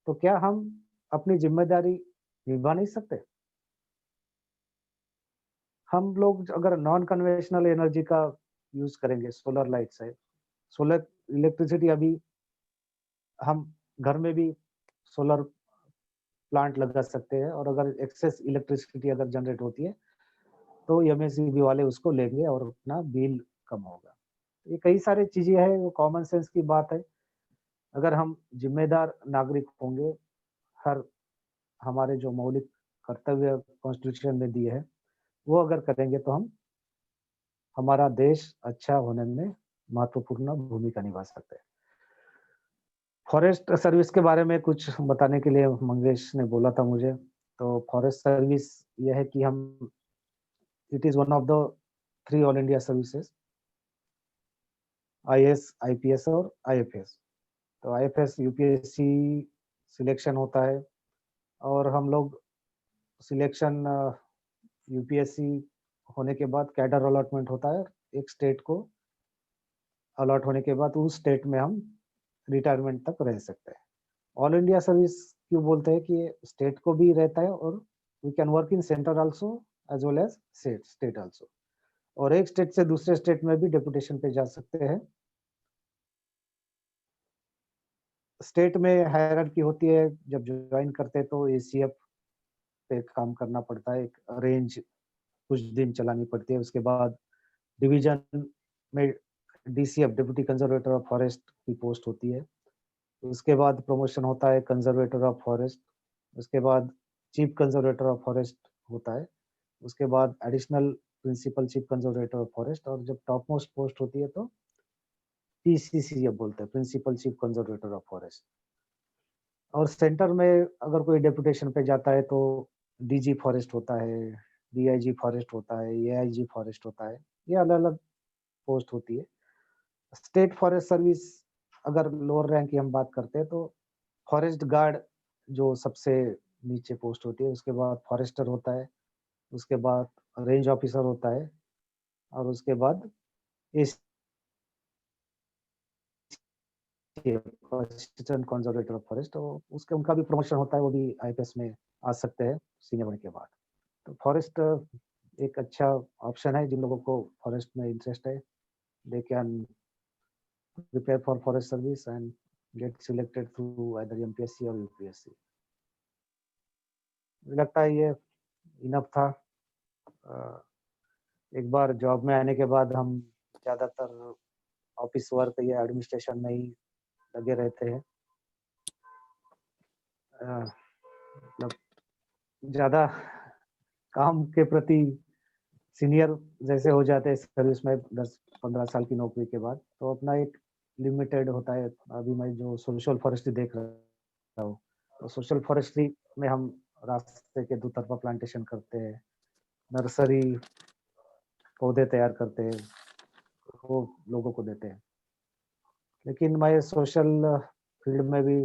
तो क्या हम अपनी ज़िम्मेदारी निभा नहीं सकते? हम लोग अगर नॉन कन्वेंशनल एनर्जी का यूज़ करेंगे, सोलर लाइट से, सोलर इलेक्ट्रिसिटी अभी हम घर में भी सोलर प्लांट लगा सकते हैं, और अगर एक्सेस इलेक्ट्रिसिटी अगर जनरेट होती है, तो एमएसईबी वाले उसको लेंगे और अपना बिल कम होगा। ये कई सारी चीज़ें हैं, वो कॉमन सेंस की बात है। अगर हम ज़िम्मेदार नागरिक होंगे, हर हमारे जो मौलिक कर्तव्य कॉन्स्टिट्यूशन ने दिए हैं, वो अगर करेंगे तो हम हमारा देश अच्छा होने में महत्वपूर्ण भूमिका निभा सकते हैं। फॉरेस्ट सर्विस के बारे में कुछ बताने के लिए मंगेश ने बोला था मुझे, तो फॉरेस्ट सर्विस ये है कि हम it is one of the 3 all India services IAS, IPS और आईएफएस। तो आईएफएस यूपीएससी सिलेक्शन होता है और हम लोग सिलेक्शन यूपीएससी होने के बाद कैडर अलॉटमेंट होता है। एक स्टेट को अलॉट होने के बाद उस स्टेट में हम रिटायरमेंट तक रह सकते हैं। ऑल इंडिया सर्विस क्यों बोलते हैं कि स्टेट को भी रहता है और we can work in centre also as well as state also. और एक स्टेट से दूसरे स्टेट में भी डेपुटेशन पे जा सकते हैं। स्टेट में हायरार्की होती है, जब ज्वाइन करते हैं तो एसीएफ पे काम करना पड़ता है, एक रेंज कुछ दिन चलानी पड़ती है। उसके बाद डिवीजन में DCF deputy conservator of forest की पोस्ट होती है। उसके बाद प्रमोशन होता है कंजर्वेटर ऑफ फॉरेस्ट। उसके बाद चीफ कंजर्वेटर ऑफ फॉरेस्ट होता है। उसके बाद additional principal chief conservator of forest, और जब टॉप मोस्ट पोस्ट होती है तो पीसीसीएफ बोलते हैं, principal chief conservator of forest. और सेंटर में अगर कोई डेपुटेशन पे जाता है तो डीजी फॉरेस्ट होता है, डीआईजी फॉरेस्ट होता है, एआईजी फॉरेस्ट होता है। ये अलग-अलग पोस्ट होती है। स्टेट फॉरेस्ट सर्विस अगर लोअर रैंक की हम बात करते हैं तो फॉरेस्ट गार्ड जो सबसे नीचे पोस्ट होती है, उसके बाद फॉरेस्टर होता है, उसके बाद रेंज ऑफिसर होता है और उसके बाद असिस्टेंट कंजर्वेटर ऑफ फॉरेस्ट, तो उसके उनका भी प्रमोशन होता है, वो भी आईपीएस में आ सकते हैं सीनियर होने के बाद। तो फॉरेस्ट एक अच्छा ऑप्शन है जिन लोगों को फॉरेस्ट में इंटरेस्ट है, they can prepare for forest service and get selected through either MPSC और यूपीएससी। मुझे लगता है ये इनफ था। एक बार जॉब में आने के बाद हम ज़्यादातर ऑफिस वर्क या एडमिनिस्ट्रेशन में ही लगे रहते हैं। मतलब ज़्यादा काम के प्रति सीनियर जैसे हो जाते हैं सर्विस में 10-15 साल की नौकरी के बाद, तो अपना एक लिमिटेड होता है। अभी मैं जो सोशल फॉरेस्ट्री देख रहा हूँ, तो सोशल फॉरेस्ट्री में हम रास्ते के दुतरफा प्लांटेशन करते हैं, नर्सरी पौधे तैयार करते हैं, वो लोगों को देते हैं। लेकिन मैं सोशल फील्ड में भी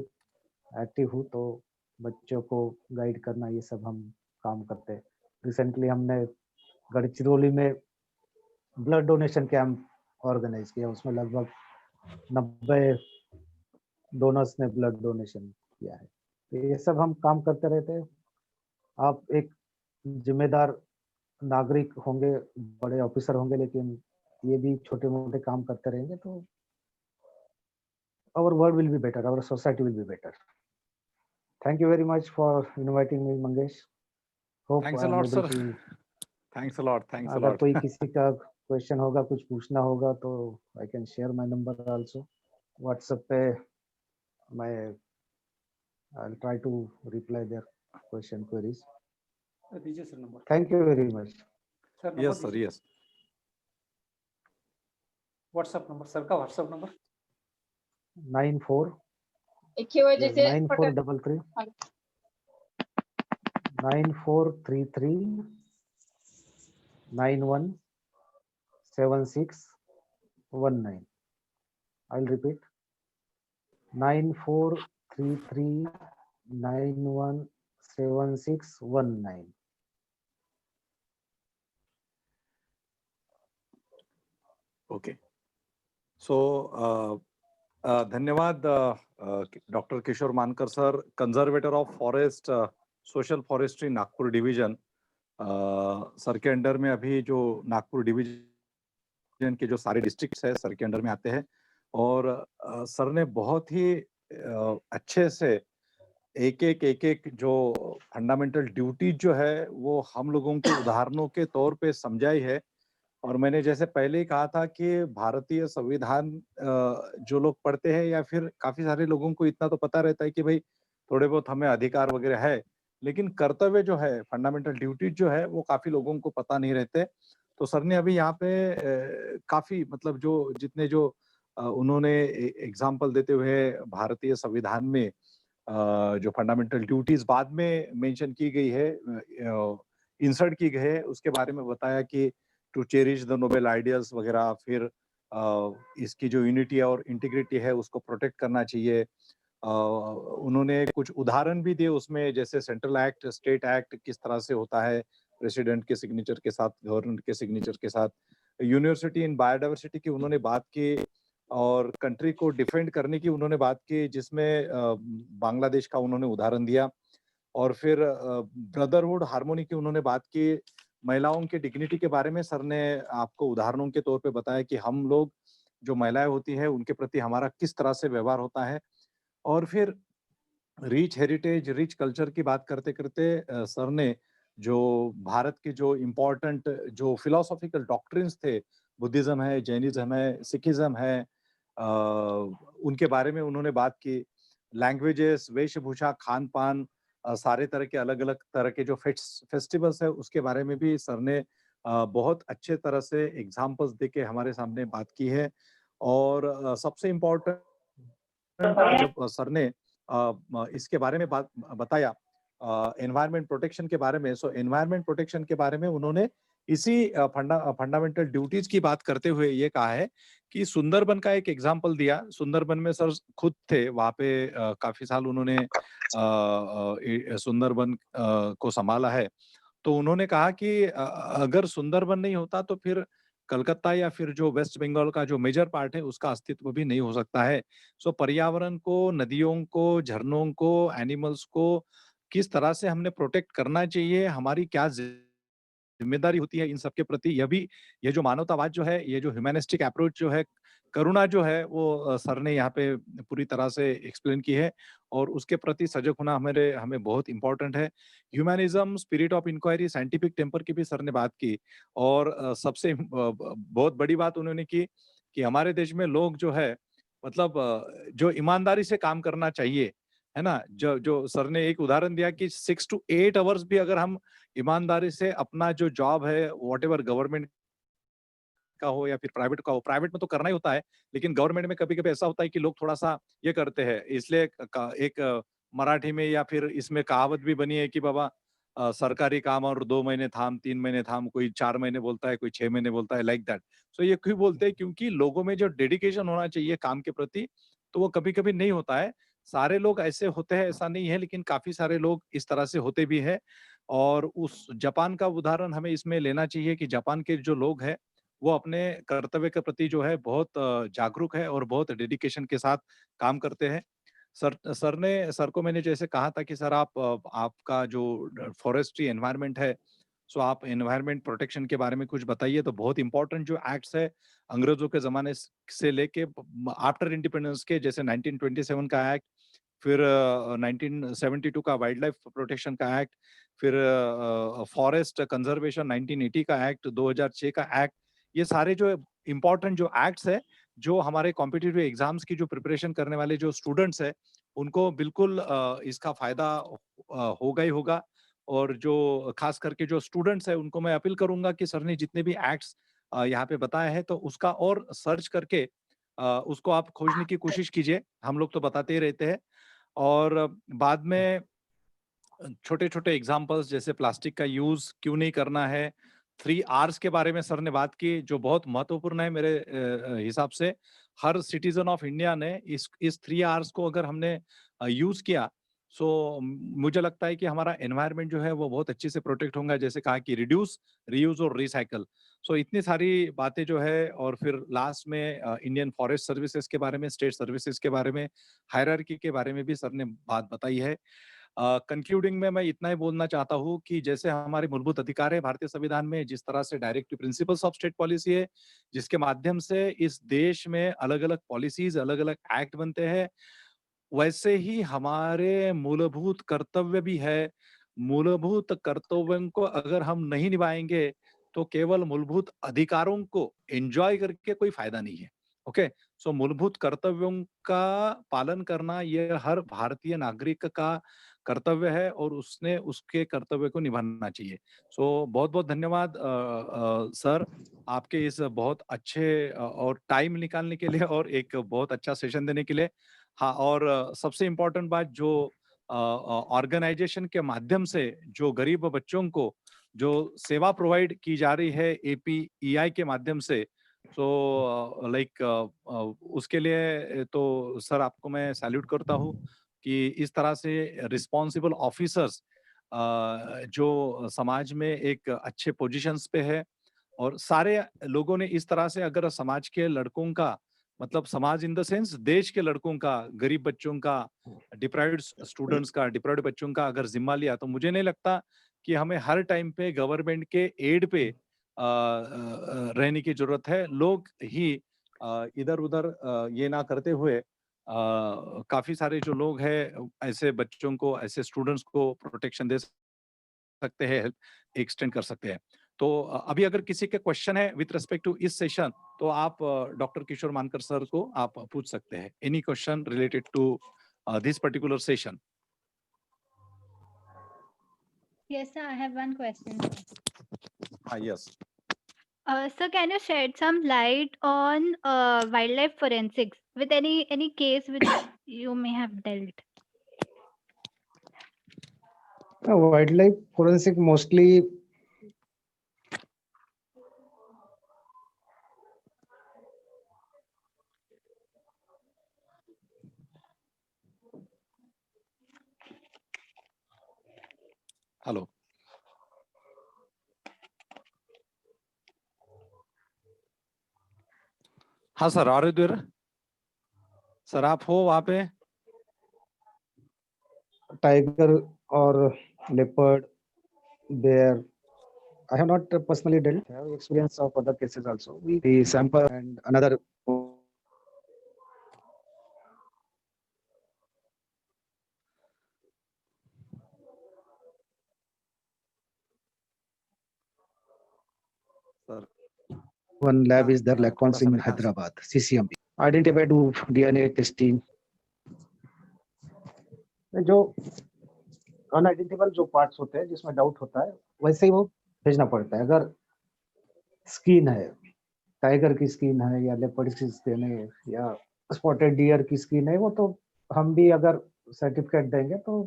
एक्टिव हूँ, तो बच्चों को गाइड करना ये सब हम काम करते हैं। रिसेंटली हमने गढ़चिरौली में ब्लड डोनेशन कैंप ऑर्गेनाइज किया, उसमें लगभग 90 डोनर्स ने ब्लड डोनेशन किया है। तो ये सब हम काम करते रहते हैं। आप एक जिम्मेदार नागरिक होंगे, बड़े ऑफिसर होंगे, लेकिन ये भी छोटे-मोटे काम करते रहेंगे तो our world will be better, our society will be better. Thank you very much for inviting me, Mangesh. Hope thanks I a am lot able sir, to. Thanks a lot, thanks a अगर लॉट। कोई किसी का क्वेश्चन होगा, कुछ पूछना होगा तो I can share my number also. WhatsApp पे मैं I will try to reply their question queries. दीजिए sir number. Thank you very much. Sir number yes sir, दीजिए। यस। व्हाट्सएप नंबर सर का, व्हाट्सएप नंबर 94 एक ही वजह से 9433 9433 917619। I'll repeat 9433 917619। ओके, सो धन्यवाद डॉक्टर किशोर मानकर sir, conservator of forest, social forestry Nagpur division. Sir के अंडर में अभी जो नागपुर डिवीजन के जो सारे डिस्ट्रिक्ट्स है सर के अंडर में आते हैं, और सर ने बहुत ही अच्छे से एक जो फंडामेंटल ड्यूटी जो है वो हम लोगों को उदाहरणों के तौर पे समझाई है। और मैंने जैसे पहले ही कहा था कि भारतीय संविधान जो लोग पढ़ते हैं या फिर काफी सारे लोगों को इतना तो पता रहता है कि भाई थोड़े बहुत हमें अधिकार वगैरह है, लेकिन कर्तव्य जो है, फंडामेंटल ड्यूटीज जो है, वो काफी लोगों को पता नहीं रहते। तो सर ने अभी यहाँ पे काफी मतलब जो जितने जो उन्होंने एग्जाम्पल देते हुए भारतीय संविधान में जो फंडामेंटल ड्यूटीज बाद में मेंशन की गई है, इंसर्ट की गई है, उसके बारे में बताया कि to cherish the noble ideals वगैरह, फिर इसकी जो यूनिटी और इंटीग्रिटी है उसको प्रोटेक्ट करना चाहिए। उन्होंने कुछ उदाहरण भी दिए उसमें, जैसे सेंट्रल एक्ट, स्टेट एक्ट किस तरह से होता है, प्रेसिडेंट के सिग्नेचर के साथ, गवर्नर के सिग्नेचर के साथ। यूनिवर्सिटी इन बायोडायवर्सिटी की उन्होंने बात की, और कंट्री को डिफेंड करने की उन्होंने बात की, जिसमें बांग्लादेश का उन्होंने उदाहरण दिया। और फिर ब्रदरहुड हार्मोनी की उन्होंने बात की। महिलाओं के डिग्निटी के बारे में सर ने आपको उदाहरणों के तौर पे बताया कि हम लोग, जो महिलाएं होती है, उनके प्रति हमारा किस तरह से व्यवहार होता है। और फिर रिच हेरिटेज, रिच कल्चर की बात करते-करते सर ने जो भारत के जो इम्पोर्टेंट जो फिलॉसॉफिकल डॉक्ट्रिन्स थे, बुद्धिज़्म है, जैनिज़्म है, सिखिज़्म है, उनके बारे में उन्होंने बात की। लैंग्वेजेस, वेशभूषा, खान-पान, सारे तरह के अलग-अलग तरह के जो फेस्टिवल्स है, उसके बारे में भी सर ने बहुत अच्छे तरह से एग्ज़ाम्पल्स देके हमारे सामने बात की है। और सबसे इम्पोर्टेंट जब सर ने इसके बारे में बात बताया, एनवायरनमेंट प्रोटेक्शन के बारे में, सो एनवायरनमेंट प्रोटेक्शन के बारे में उन्होंने इसी फंडामेंटल ड्यूटीज की बात करते हुए ये कहा है कि सुंदरबन का एक एग्जांपल दिया। सुंदरबन में सर खुद थे वहाँ पे, काफी साल उन्होंने सुंदरबन को संभाला है। तो उन्होंने कहा कि अगर सुंदरबन नहीं होता तो फिर कलकत्ता या फिर जो वेस्ट बंगाल का जो मेजर पार्ट है उसका अस्तित्व भी नहीं हो सकता है। सो पर्यावरण को, नदियों को, झरनों को, एनिमल्स को किस तरह से हमने प्रोटेक्ट करना चाहिए, हमारी क्या जिम्मेदारी होती है इन सब के प्रति, यह भी, ये जो मानवतावाद जो है, ये जो ह्यूमैनिस्टिक अप्रोच जो है, करुणा जो है, वो सर ने यहाँ पे पूरी तरह से एक्सप्लेन की है। और उसके प्रति सजग होना हमारे हमें बहुत इम्पोर्टेंट है। Humanism, spirit of inquiry, scientific temper की भी सर ने बात की। और सबसे बहुत बड़ी बात उन्होंने की कि हमारे देश में लोग जो है, मतलब जो ईमानदारी से काम करना चाहिए, है ना? जो जो सर ने एक उदाहरण दिया कि 6 टू 8 आवर्स भी अगर हम ईमानदारी से अपना जो जॉब है, व्हाटएवर गवर्नमेंट का हो या फिर प्राइवेट का हो, प्राइवेट में तो करना ही होता है, लेकिन गवर्नमेंट में कभी-कभी ऐसा होता है कि लोग थोड़ा-सा ये करते हैं। इसलिए एक मराठी में या फिर इसमें कहावत भी बनी है कि बाबा सरकारी काम और 2 महीने थाम, 3 महीने थाम, कोई 4 महीने बोलता है, कोई 6 महीने बोलता है, लाइक दैट। सो ये क्यों बोलते हैं? क्योंकि लोगों में जो डेडिकेशन होना चाहिए काम के प्रति, तो वो कभी-कभी नहीं होता है। सारे लोग ऐसे होते हैं ऐसा नहीं है, लेकिन काफ़ी सारे लोग इस तरह से होते भी हैं। और उस जापान का उदाहरण हमें इसमें लेना चाहिए कि जापान के जो लोग हैं, वो अपने कर्तव्य के प्रति जो है बहुत जागरूक है और बहुत डेडिकेशन के साथ काम करते हैं। सर को मैंने जैसे कहा था कि सर आपका जो फॉरेस्ट्री एनवायरनमेंट है, सो आप एनवायरनमेंट प्रोटेक्शन के बारे में कुछ बताइए। तो बहुत इंपॉर्टेंट जो एक्ट्स है अंग्रेजों के ज़माने से लेके आफ्टर इंडिपेंडेंस के, जैसे 1927 का एक्ट, फिर 1972 का वाइल्ड लाइफ प्रोटेक्शन का एक्ट, फिर फॉरेस्ट कंजर्वेशन 1980 का एक्ट, 2006 का एक्ट, ये सारे जो इम्पोर्टेंट जो एक्ट्स है, जो हमारे कॉम्पिटिटिव एग्जाम्स की जो प्रिपरेशन करने वाले जो स्टूडेंट्स हैं, उनको बिल्कुल इसका फायदा होगा ही होगा। और जो खास करके जो स्टूडेंट्स हैं, उनको मैं अपील करूंगा कि सर ने जितने भी एक्ट्स यहाँ पे बताए हैं, तो उसका और सर्च करके उसको आप खोजने की कोशिश कीजिए। हम लोग तो बताते ही रहते हैं। और बाद में छोटे-छोटे एग्जांपल्स, जैसे प्लास्टिक का यूज़ क्यों नहीं करना है, 3 आर्स के बारे में सर ने बात की, जो बहुत महत्वपूर्ण है मेरे हिसाब से। हर सिटीज़न ऑफ इंडिया ने इस 3 आर्स को अगर हमने यूज़ किया, सो मुझे लगता है कि हमारा एनवायरनमेंट जो है वो बहुत अच्छे से प्रोटेक्ट होगा। जैसे कहा कि रिड्यूस, रीयूज़ और रिसाइकिल। सो इतनी सारी बातें जो है, और फिर लास्ट में इंडियन फॉरेस्ट सर्विसेज के बारे में, स्टेट सर्विसेज के बारे में, हायरार्की के बारे में भी सर ने बात बताई है। कंक्लूडिंग में मैं इतना ही बोलना चाहता हूँ कि जैसे हमारे मूलभूत अधिकार है भारतीय संविधान में, जिस तरह से directive principles of state policy है, जिसके माध्यम से इस देश में अलग-अलग पॉलिसीज, अलग-अलग एक्ट बनते हैं, वैसे ही हमारे मूलभूत कर्तव्य भी है। मूलभूत कर्तव्यों को अगर हम नहीं निभाएँगे, तो केवल मूलभूत अधिकारों को एन्जॉय करके कोई फ़ायदा नहीं है। ओके? सो मूलभूत कर्तव्यों का पालन करना, ये हर भारतीय नागरिक का कर्तव्य है और उसने उसके कर्तव्य को निभाना चाहिए। सो बहुत-बहुत धन्यवाद सर, आपके इस बहुत अच्छे और टाइम निकालने के लिए और एक बहुत अच्छा सेशन देने के लिए। हाँ, और सबसे इम्पोर्टेंट बात जो ऑर्गेनाइजेशन के माध्यम से जो गरीब बच्चों को जो सेवा प्रोवाइड की जा रही है एपीईआई के माध्यम से, सो लाइक उसके लिए तो सर आपको मैं सैल्यूट करता हूँ कि इस तरह से रिस्पॉन्सिबल ऑफिसर्स जो समाज में एक अच्छे पोजीशंस पे है और सारे लोगों ने इस तरह से अगर समाज के लड़कों का मतलब समाज इन द सेंस देश के लड़कों का, गरीब बच्चों का, डिप्राइव्ड स्टूडेंट्स का, डिप्राइव्ड बच्चों का अगर जिम्मा लिया तो मुझे नहीं लगता कि हमें हर टाइम पे गवर्नमेंट के एड पे रहने की जरूरत है। लोग ही इधर-उधर ये ना करते हुए काफी सारे जो लोग हैं ऐसे बच्चों को, ऐसे स्टूडेंट्स को प्रोटेक्शन दे सकते हैं, हेल्प एक्सटेंड कर सकते हैं। तो अभी अगर किसी के क्वेश्चन है विथ रिस्पेक्ट टू इस सेशन तो आप डॉक्टर किशोर मानकर सर को आप पूछ सकते हैं। Any question related to this particular session? Yes, sir, I have one question. हाँ, yes. Sir, can you shed some light on wildlife forensics with any case which you may have dealt? Wildlife forensic mostly hello. हाँ सर, आ रहे सर, आप हो वहाँ पे? tiger or leopard, bear. I have not personally dealt. I have experience of other cases also. We sample and another. Sir One lab is there, थोड़ा Lacons सा in मेरे ख्याल से- Hyderabad, CCMB. Identify do DNA testing. जो अनआइडेंटिफाइबल जो पार्ट्स होते हैं जिसमें डाउट होता है वैसे ही वो भेजना पड़ता है। अगर स्किन है, टाइगर की स्किन है या लेपर्ड की स्किन है या स्पॉटेड डियर की स्किन है, वो तो हम भी अगर सर्टिफिकेट देंगे तो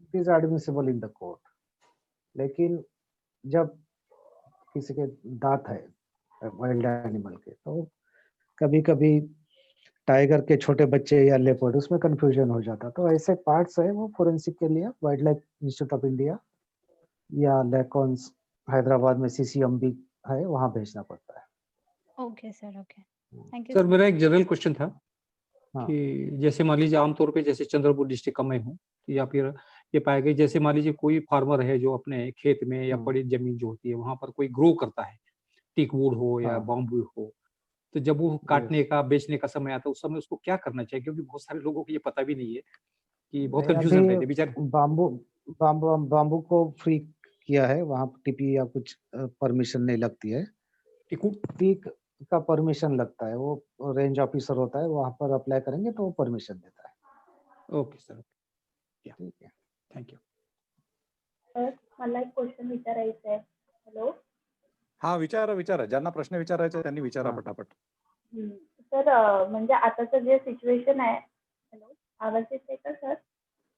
it is admissible in the court. लेकिन जब किसी के दांत है वाइल्ड एनिमल के, तो कभी कभी टाइगर के छोटे बच्चे या लेपर्ड, उसमें कंफ्यूजन हो जाता। तो ऐसे पार्ट्स है वो फोरेंसिक के लिए wild life institute of India या लेकॉन्स हैदराबाद में सीसीएमबी है, वहां भेजना पड़ता है। Okay, sir. Okay. Thank you. Sir so मेरा एक जनरल क्वेश्चन था हाँ। कि जैसे मान लीजिए आमतौर पे जैसे चंद्रपुर डिस्ट्रिक्ट का मैं हूँ या फिर ये पाया गया जैसे मान लीजिए कोई फार्मर है जो अपने खेत में या बड़ी जमीन जो होती है वहां पर कोई ग्रो करता है, टीकवुड हो या हाँ। बॉम्बू हो, तो जब वो काटने का बेचने का समय आता है उस समय उसको क्या करना चाहिए? क्योंकि बहुत सारे लोगों को ये पता भी नहीं है कि बहुत कंफ्यूजन रहते हैं बेचारे। बाम्बू को फ्री किया है, वहां टीपी या कुछ परमिशन नहीं लगती है। टीकवुड टीक का परमिशन लगता है, वो रेंज ऑफिसर होता है, वहां पर अप्लाई करेंगे तो वो परमिशन देता है। ओके सर, ठीक है, थैंक यू। सर मला एक क्वेश्चन विचारायचा आहे. हॅलो. हाँ, विचारा. ज्यांना प्रश्न विचारायचे त्यांनी विचारा हाँ. पटापट. सर म्हणजे आताचं जे सिच्युएशन आहे. हॅलो, आवाज येतोय का सर?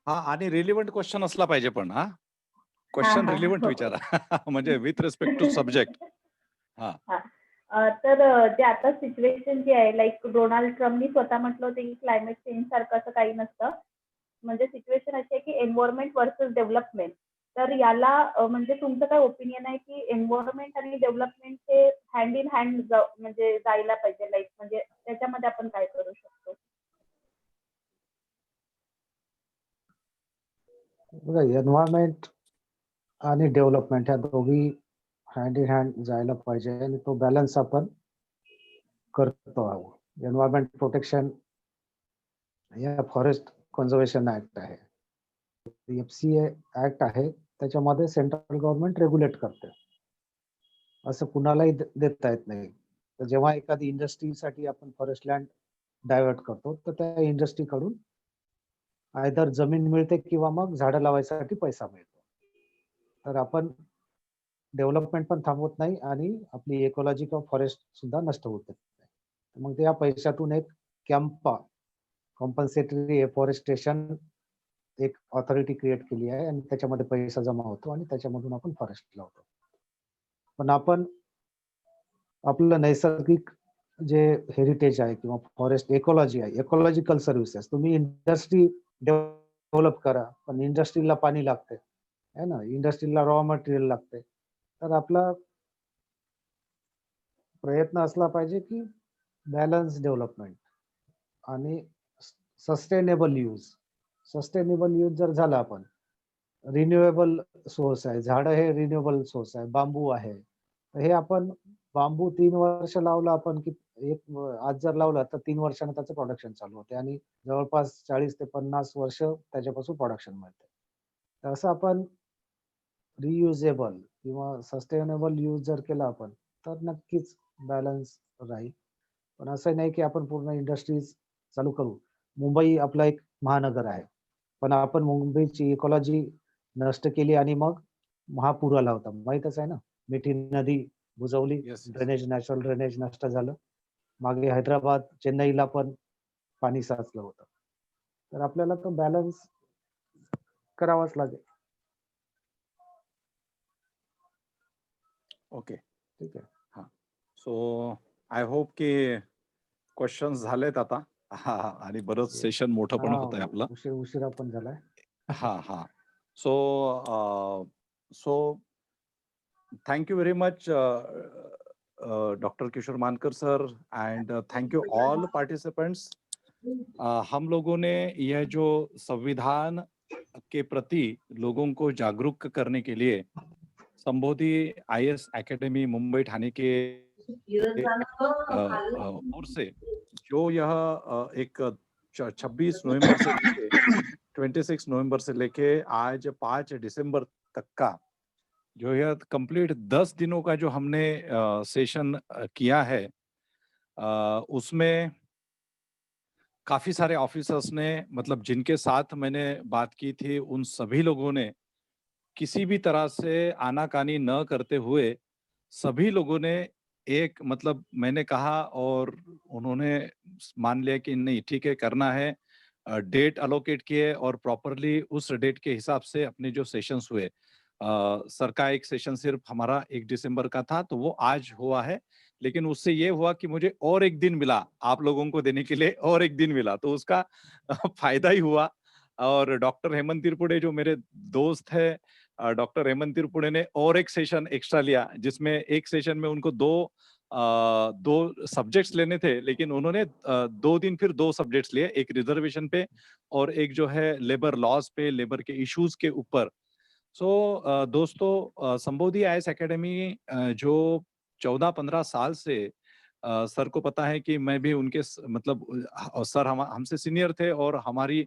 हाँ, आणि रिलेव्हंट क्वेश्चन असला पाहिजे पण हा. क्वेश्चन हा. रिलेव्हंट विचारा. म्हणजे विथ रिस्पेक्ट टू सब्जेक्ट. हाँ. तर जे आता सिच्युएशन जी आहे, लाईक डोनाल्ड ट्रम्पनी स्वतः म्हटलं होतं की क्लायमेट चेंज सारखं असं काही नसतं. म्हणजे सिच्युएशन अशी आहे की एन्व्हायरमेंट वर्सेस डेव्हलपमेंट. तर याला म्हणजे तुमचं काय ओपिनियन आहे की एन्व्हायरमेंट आणि डेव्हलपमेंट हे हँड इन हँड म्हणजे जायला पाहिजे, लाईक म्हणजे त्याच्यामध्ये आपण काय करू शकतो? बघा, एन्व्हायरमेंट आणि डेव्हलपमेंट ह्या दोघी हँड इन हँड जायला पाहिजे आणि तो बॅलन्स आपण करतो आहोत. एन्व्हायरमेंट प्रोटेक्शन या फॉरेस्ट कन्झर्वेशन ऍक्ट आहे, एफसीए ऍक्ट आहे, त्याच्यामध्ये सेंट्रल गव्हर्नमेंट रेग्युलेट करते. असं कुणालाही देता येत नाही. तर जेव्हा एखादी इंडस्ट्रीसाठी आपण फॉरेस्ट लँड डायव्हर्ट करतो तर त्या इंडस्ट्रीकडून आयदर जमीन मिळते किंवा मग झाडं लावायसाठी पैसा मिळतो. तर आपण डेव्हलपमेंट पण थांबवत नाही आणि आपली इकॉलॉजी किंवा फॉरेस्ट सुद्धा नष्ट होत नाही. मग त्या पैशातून एक कॅम्पा कॉम्पन्सेटरी एफॉरेस्टेशन एक ऑथॉरिटी क्रिएट केली आहे आणि त्याच्यामध्ये पैसा जमा होतो आणि त्याच्यामधून आपण फॉरेस्ट लावतो. पण आपण आपलं नैसर्गिक जे हेरिटेज आहे किंवा फॉरेस्ट इकॉलॉजी आहे, इकॉलॉजिकल सर्व्हिसेस, तुम्ही इंडस्ट्री डेव्हलप करा, पण इंडस्ट्रीला पाणी लागते है ना, इंडस्ट्रीला रॉ मटेरियल लागते. तर आपला प्रयत्न असला पाहिजे की बॅलन्स डेव्हलपमेंट आणि सस्टेनेबल यूज जर झाला आपण, रिन्युएबल सोर्स आहे, झाडं हे रिन्युएबल सोर्स आहे, बांबू आहे. हे आपण बांबू 3 वर्ष लावला आपण की आज जर लावला तर 3 वर्षांनी त्याचं प्रोडक्शन चालू होते आणि जवळपास 40 ते 50 वर्ष त्याच्यापासून प्रोडक्शन मिळते. तर असं आपण रियुजेबल किंवा सस्टेनेबल यूज जर केला आपण तर नक्कीच बॅलन्स राहील. पण असं नाही की आपण पूर्ण इंडस्ट्रीज चालू करू. मुंबई आपला एक महानगर आहे, पण आपण मुंबईची इकॉलॉजी नष्ट केली आणि मग महापूर आला होता, माहीतच आहे ना. मिठी नदी बुजवली, Yes, yes. Drainage, national drainage नष्ट झालं. मागे हैदराबाद, चेन्नईला पण पाणी साचलं होतं. तर आपल्याला तो बॅलन्स करावाच लागेल. ओके. ठीक आहे. सो आय होप की क्वेश्चन्स झालेत आता. आणि बरंच सेशन मोठं पण होत आहे आपलं. उशिरा पण झालाय. हा. सो thank you very much, Dr. Kishore Mankar sir, and thank you all participants. हम लोगों ने यह जो संविधान के प्रति लोगों को जागरूक करने के लिए संबोधि IAS एकेडमी मुंबई ठाणे के ओर से जो यह एक 26 नवंबर से लेके 26 नवंबर से लेके आज 5 दिसंबर तक का जो यह कंप्लीट 10 दिनों का जो हमने सेशन किया है, उसमें काफी सारे ऑफिसर्स ने, मतलब जिनके साथ मैंने बात की थी, उन सभी लोगों ने किसी भी तरह से आनाकानी न करते हुए सभी लोगों ने एक, मतलब मैंने कहा और उन्होंने मान लिया कि नहीं ठीक है करना है, डेट अलोकेट किए और प्रॉपरली उस डेट के हिसाब से अपने जो सेशंस हुए, सर का एक सेशन सिर्फ हमारा 1 दिसंबर का था तो वो आज हुआ है, लेकिन उससे ये हुआ कि मुझे और एक दिन मिला आप लोगों को देने के लिए, और एक दिन मिला तो उसका फायदा ही हुआ। और डॉक्टर हेमंत तिरपुड़े जो मेरे दोस्त है, डॉक्टर हेमंत तिरपुड़े ने और एक सेशन एक्स्ट्रा लिया, जिसमें एक सेशन में उनको दो सब्जेक्ट्स लेने थे, लेकिन उन्होंने 2 दिन फिर 2 सब्जेक्ट्स लिए, एक रिजर्वेशन पे और एक जो है लेबर लॉज पे, लेबर के इश्यूज के ऊपर। दोस्तों, संबोधि IAS एकेडमी जो 14-15 साल से सर को पता है कि मैं भी उनके मतलब सर हमसे सीनियर थे और हमारी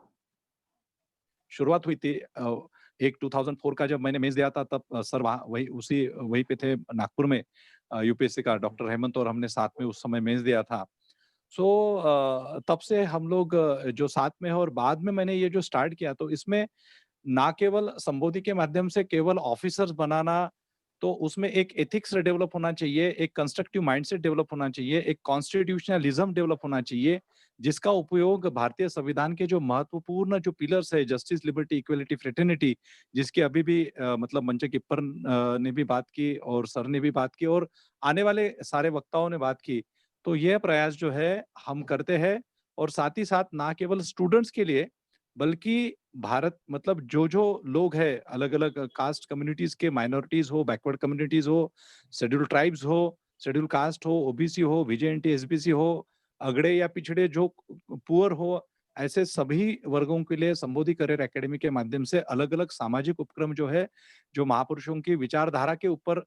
शुरुआत हुई थी एक 2004 का जब मैंने मेंस दिया था, तब सर वहीं पे थे नागपुर में, यूपीएससी का डॉक्टर हेमंत और हमने साथ में उस समय मेंस दिया था। तब से हम लोग जो साथ में है, और बाद में मैंने ये जो स्टार्ट किया तो इसमें ना केवल संबोधि के माध्यम से केवल ऑफिसर्स बनाना, तो उसमें एक एथिक्स डेवलप होना चाहिए, एक कंस्ट्रक्टिव माइंडसेट डेवलप होना चाहिए, एक कॉन्स्टिट्यूशनलिज्म डेवलप होना चाहिए, जिसका उपयोग भारतीय संविधान के जो महत्वपूर्ण जो पिलर्स है, जस्टिस, लिबर्टी, इक्वलिटी, फ्रेटर्निटी, जिसकी अभी भी मतलब मंच किप्पर ने भी बात की और सर ने भी बात की और आने वाले सारे वक्ताओं ने बात की, तो यह प्रयास जो है हम करते हैं। और साथ ही साथ ना केवल स्टूडेंट्स के लिए, बल्कि भारत, मतलब जो लोग हैं, अलग-अलग कास्ट कम्युनिटीज के, माइनॉरिटीज हो, बैकवर्ड कम्युनिटीज हो, शेड्यूल ट्राइब्स हो, शेड्यूल कास्ट हो, ओबीसी हो, विजेएनटी, एसबीसी हो, अगड़े या पिछड़े जो पुअर हो, ऐसे सभी वर्गों के लिए संबोधि करियर एकेडमी के माध्यम से अलग-अलग सामाजिक उपक्रम जो है, जो महापुरुषों की विचारधारा के ऊपर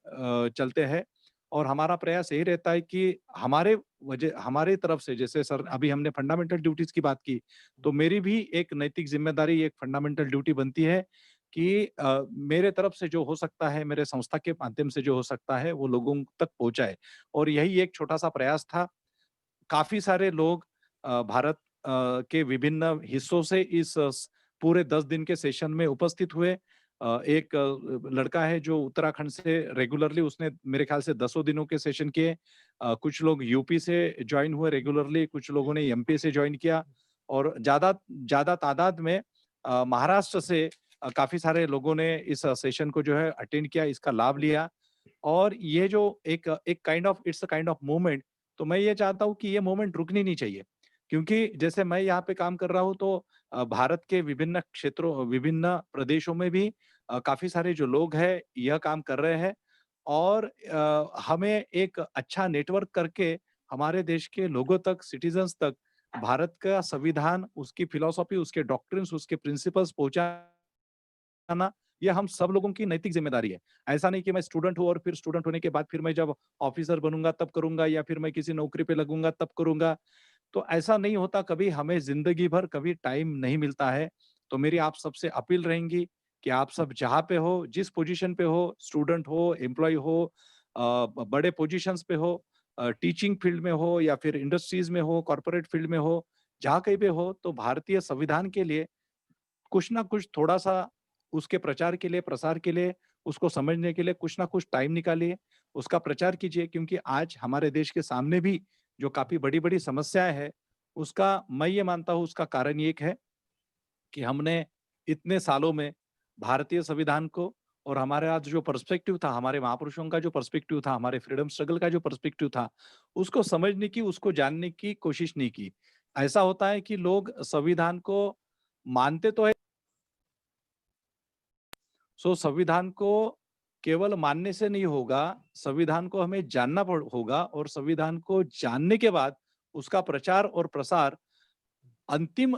चलते हैं। और हमारा प्रयास यही रहता है कि हमारे तरफ से, जैसे सर अभी हमने फंडामेंटल ड्यूटीज की बात की, तो मेरी भी एक नैतिक जिम्मेदारी, एक फंडामेंटल ड्यूटी बनती है कि मेरे तरफ से जो हो सकता है, मेरे संस्था के माध्यम से जो हो सकता है, वो लोगों तक पहुंचाए। और यही एक छोटा सा प्रयास था। काफी सारे लोग भारत के विभिन्न हिस्सों से इस पूरे 10 दिन के सेशन में उपस्थित हुए। एक लड़का है जो उत्तराखंड से रेगुलरली, उसने मेरे ख्याल से 10 दिनों के सेशन किए। कुछ लोग यूपी से ज्वाइन हुए रेगुलरली, कुछ लोगों ने एमपी से ज्वाइन किया और ज़्यादा तादाद में महाराष्ट्र से काफ़ी सारे लोगों ने इस सेशन को जो है अटेंड किया, इसका लाभ लिया। और ये जो एक एक kind of it's a kind of movement, तो मैं ये चाहता हूँ कि ये मूवमेंट रुकनी नहीं चाहिए। क्योंकि जैसे मैं यहाँ पे काम कर रहा हूँ तो भारत के विभिन्न क्षेत्रों, विभिन्न प्रदेशों में भी काफ़ी सारे जो लोग हैं यह काम कर रहे हैं और हमें एक अच्छा नेटवर्क करके हमारे देश के लोगों तक, सिटीज़न्स तक भारत का संविधान, उसकी फिलॉसफी, उसके डॉक्ट्रिन्स, उसके प्रिंसिपल्स पहुँचाना, ये हम सब लोगों की नैतिक ज़िम्मेदारी है। ऐसा नहीं कि मैं स्टूडेंट हूँ और फिर स्टूडेंट होने के बाद फिर मैं जब ऑफिसर बनूँगा तब करूँगा या फिर मैं किसी नौकरी पे लगूँगा तब करूँगा। तो ऐसा नहीं होता, कभी हमें ज़िंदगी भर कभी टाइम नहीं मिलता है। तो मेरी आप सबसे अपील रहेंगी कि आप सब जहाँ पे हो, जिस पोज़ीशन पे हो, स्टूडेंट हो, एम्प्लॉयी हो, बड़े पोज़ीशंस पे हो, टीचिंग फील्ड में हो या फिर इंडस्ट्रीज़ में हो, कॉर्पोरेट फील्ड में हो, जहाँ कहीं पे हो, तो भारतीय संविधान के लिए कुछ ना कुछ थोड़ा-सा उसके प्रचार के लिए, प्रसार के लिए, उसको समझने के लिए कुछ ना कुछ टाइम निकालिए, उसका प्रचार कीजिए। क्योंकि आज हमारे देश के सामने भी जो काफ़ी बड़ी-बड़ी समस्याएँ हैं, उसका मैं ये मानता हूँ उसका कारण ये एक है कि हमने इतने सालों में भारतीय संविधान को और हमारे आज जो पर्सपेक्टिव था, हमारे महापुरुषों का जो पर्सपेक्टिव था, हमारे फ्रीडम स्ट्रगल का जो पर्सपेक्टिव था, उसको समझने की, उसको जानने की कोशिश नहीं की। ऐसा होता है कि लोग संविधान को मानते तो है, सो संविधान को केवल मानने से नहीं होगा, संविधान को हमें जानना होगा और संविधान को जानने के बाद उसका प्रचार और प्रसार अंतिम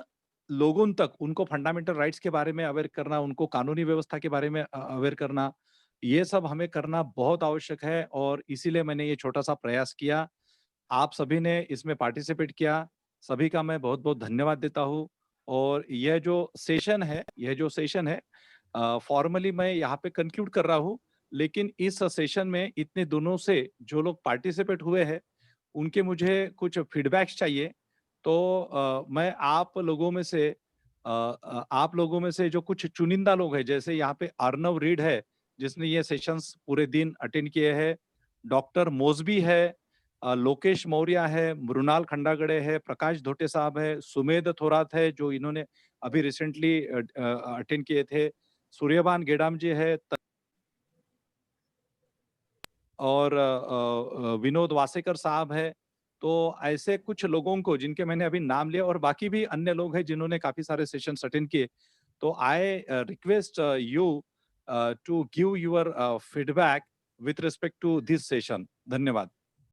लोगों तक, उनको फंडामेंटल राइट्स के बारे में अवेयर करना, उनको कानूनी व्यवस्था के बारे में अवेयर करना, ये सब हमें करना बहुत आवश्यक है और इसीलिए मैंने ये छोटा-सा प्रयास किया। आप सभी ने इसमें पार्टिसिपेट किया, सभी का मैं बहुत-बहुत धन्यवाद देता हूँ और यह जो सेशन है फॉर्मली मैं यहाँ पे कंक्लूड कर रहा हूँ, लेकिन इस सेशन में इतने दिनों से जो लोग पार्टिसिपेट हुए हैं, उनके मुझे कुछ फीडबैक्स चाहिए। तो मैं आप लोगों में से जो कुछ चुनिंदा लोग हैं, जैसे यहाँ पे अर्नव रीड है, जिसने ये सेशंस पूरे दिन अटेंड किए हैं, डॉक्टर मोज़बी है, लोकेश मौर्य है, मृणाल खंडागड़े है, प्रकाश धोटे साहब है, सुमेध थोरात है, जो इन्होंने अभी रिसेंटली अटेंड किए थे, सूर्यभान गेडाम जी है और विनोद वासेकर साहब है। तो ऐसे कुछ लोगों को जिनके मैंने अभी नाम लिया और बाकी भी अन्य लोग हैं जिन्होंने काफ़ी सारे सेशंस अटेंड किए। तो I request you to give your feedback with respect to this session. धन्यवाद।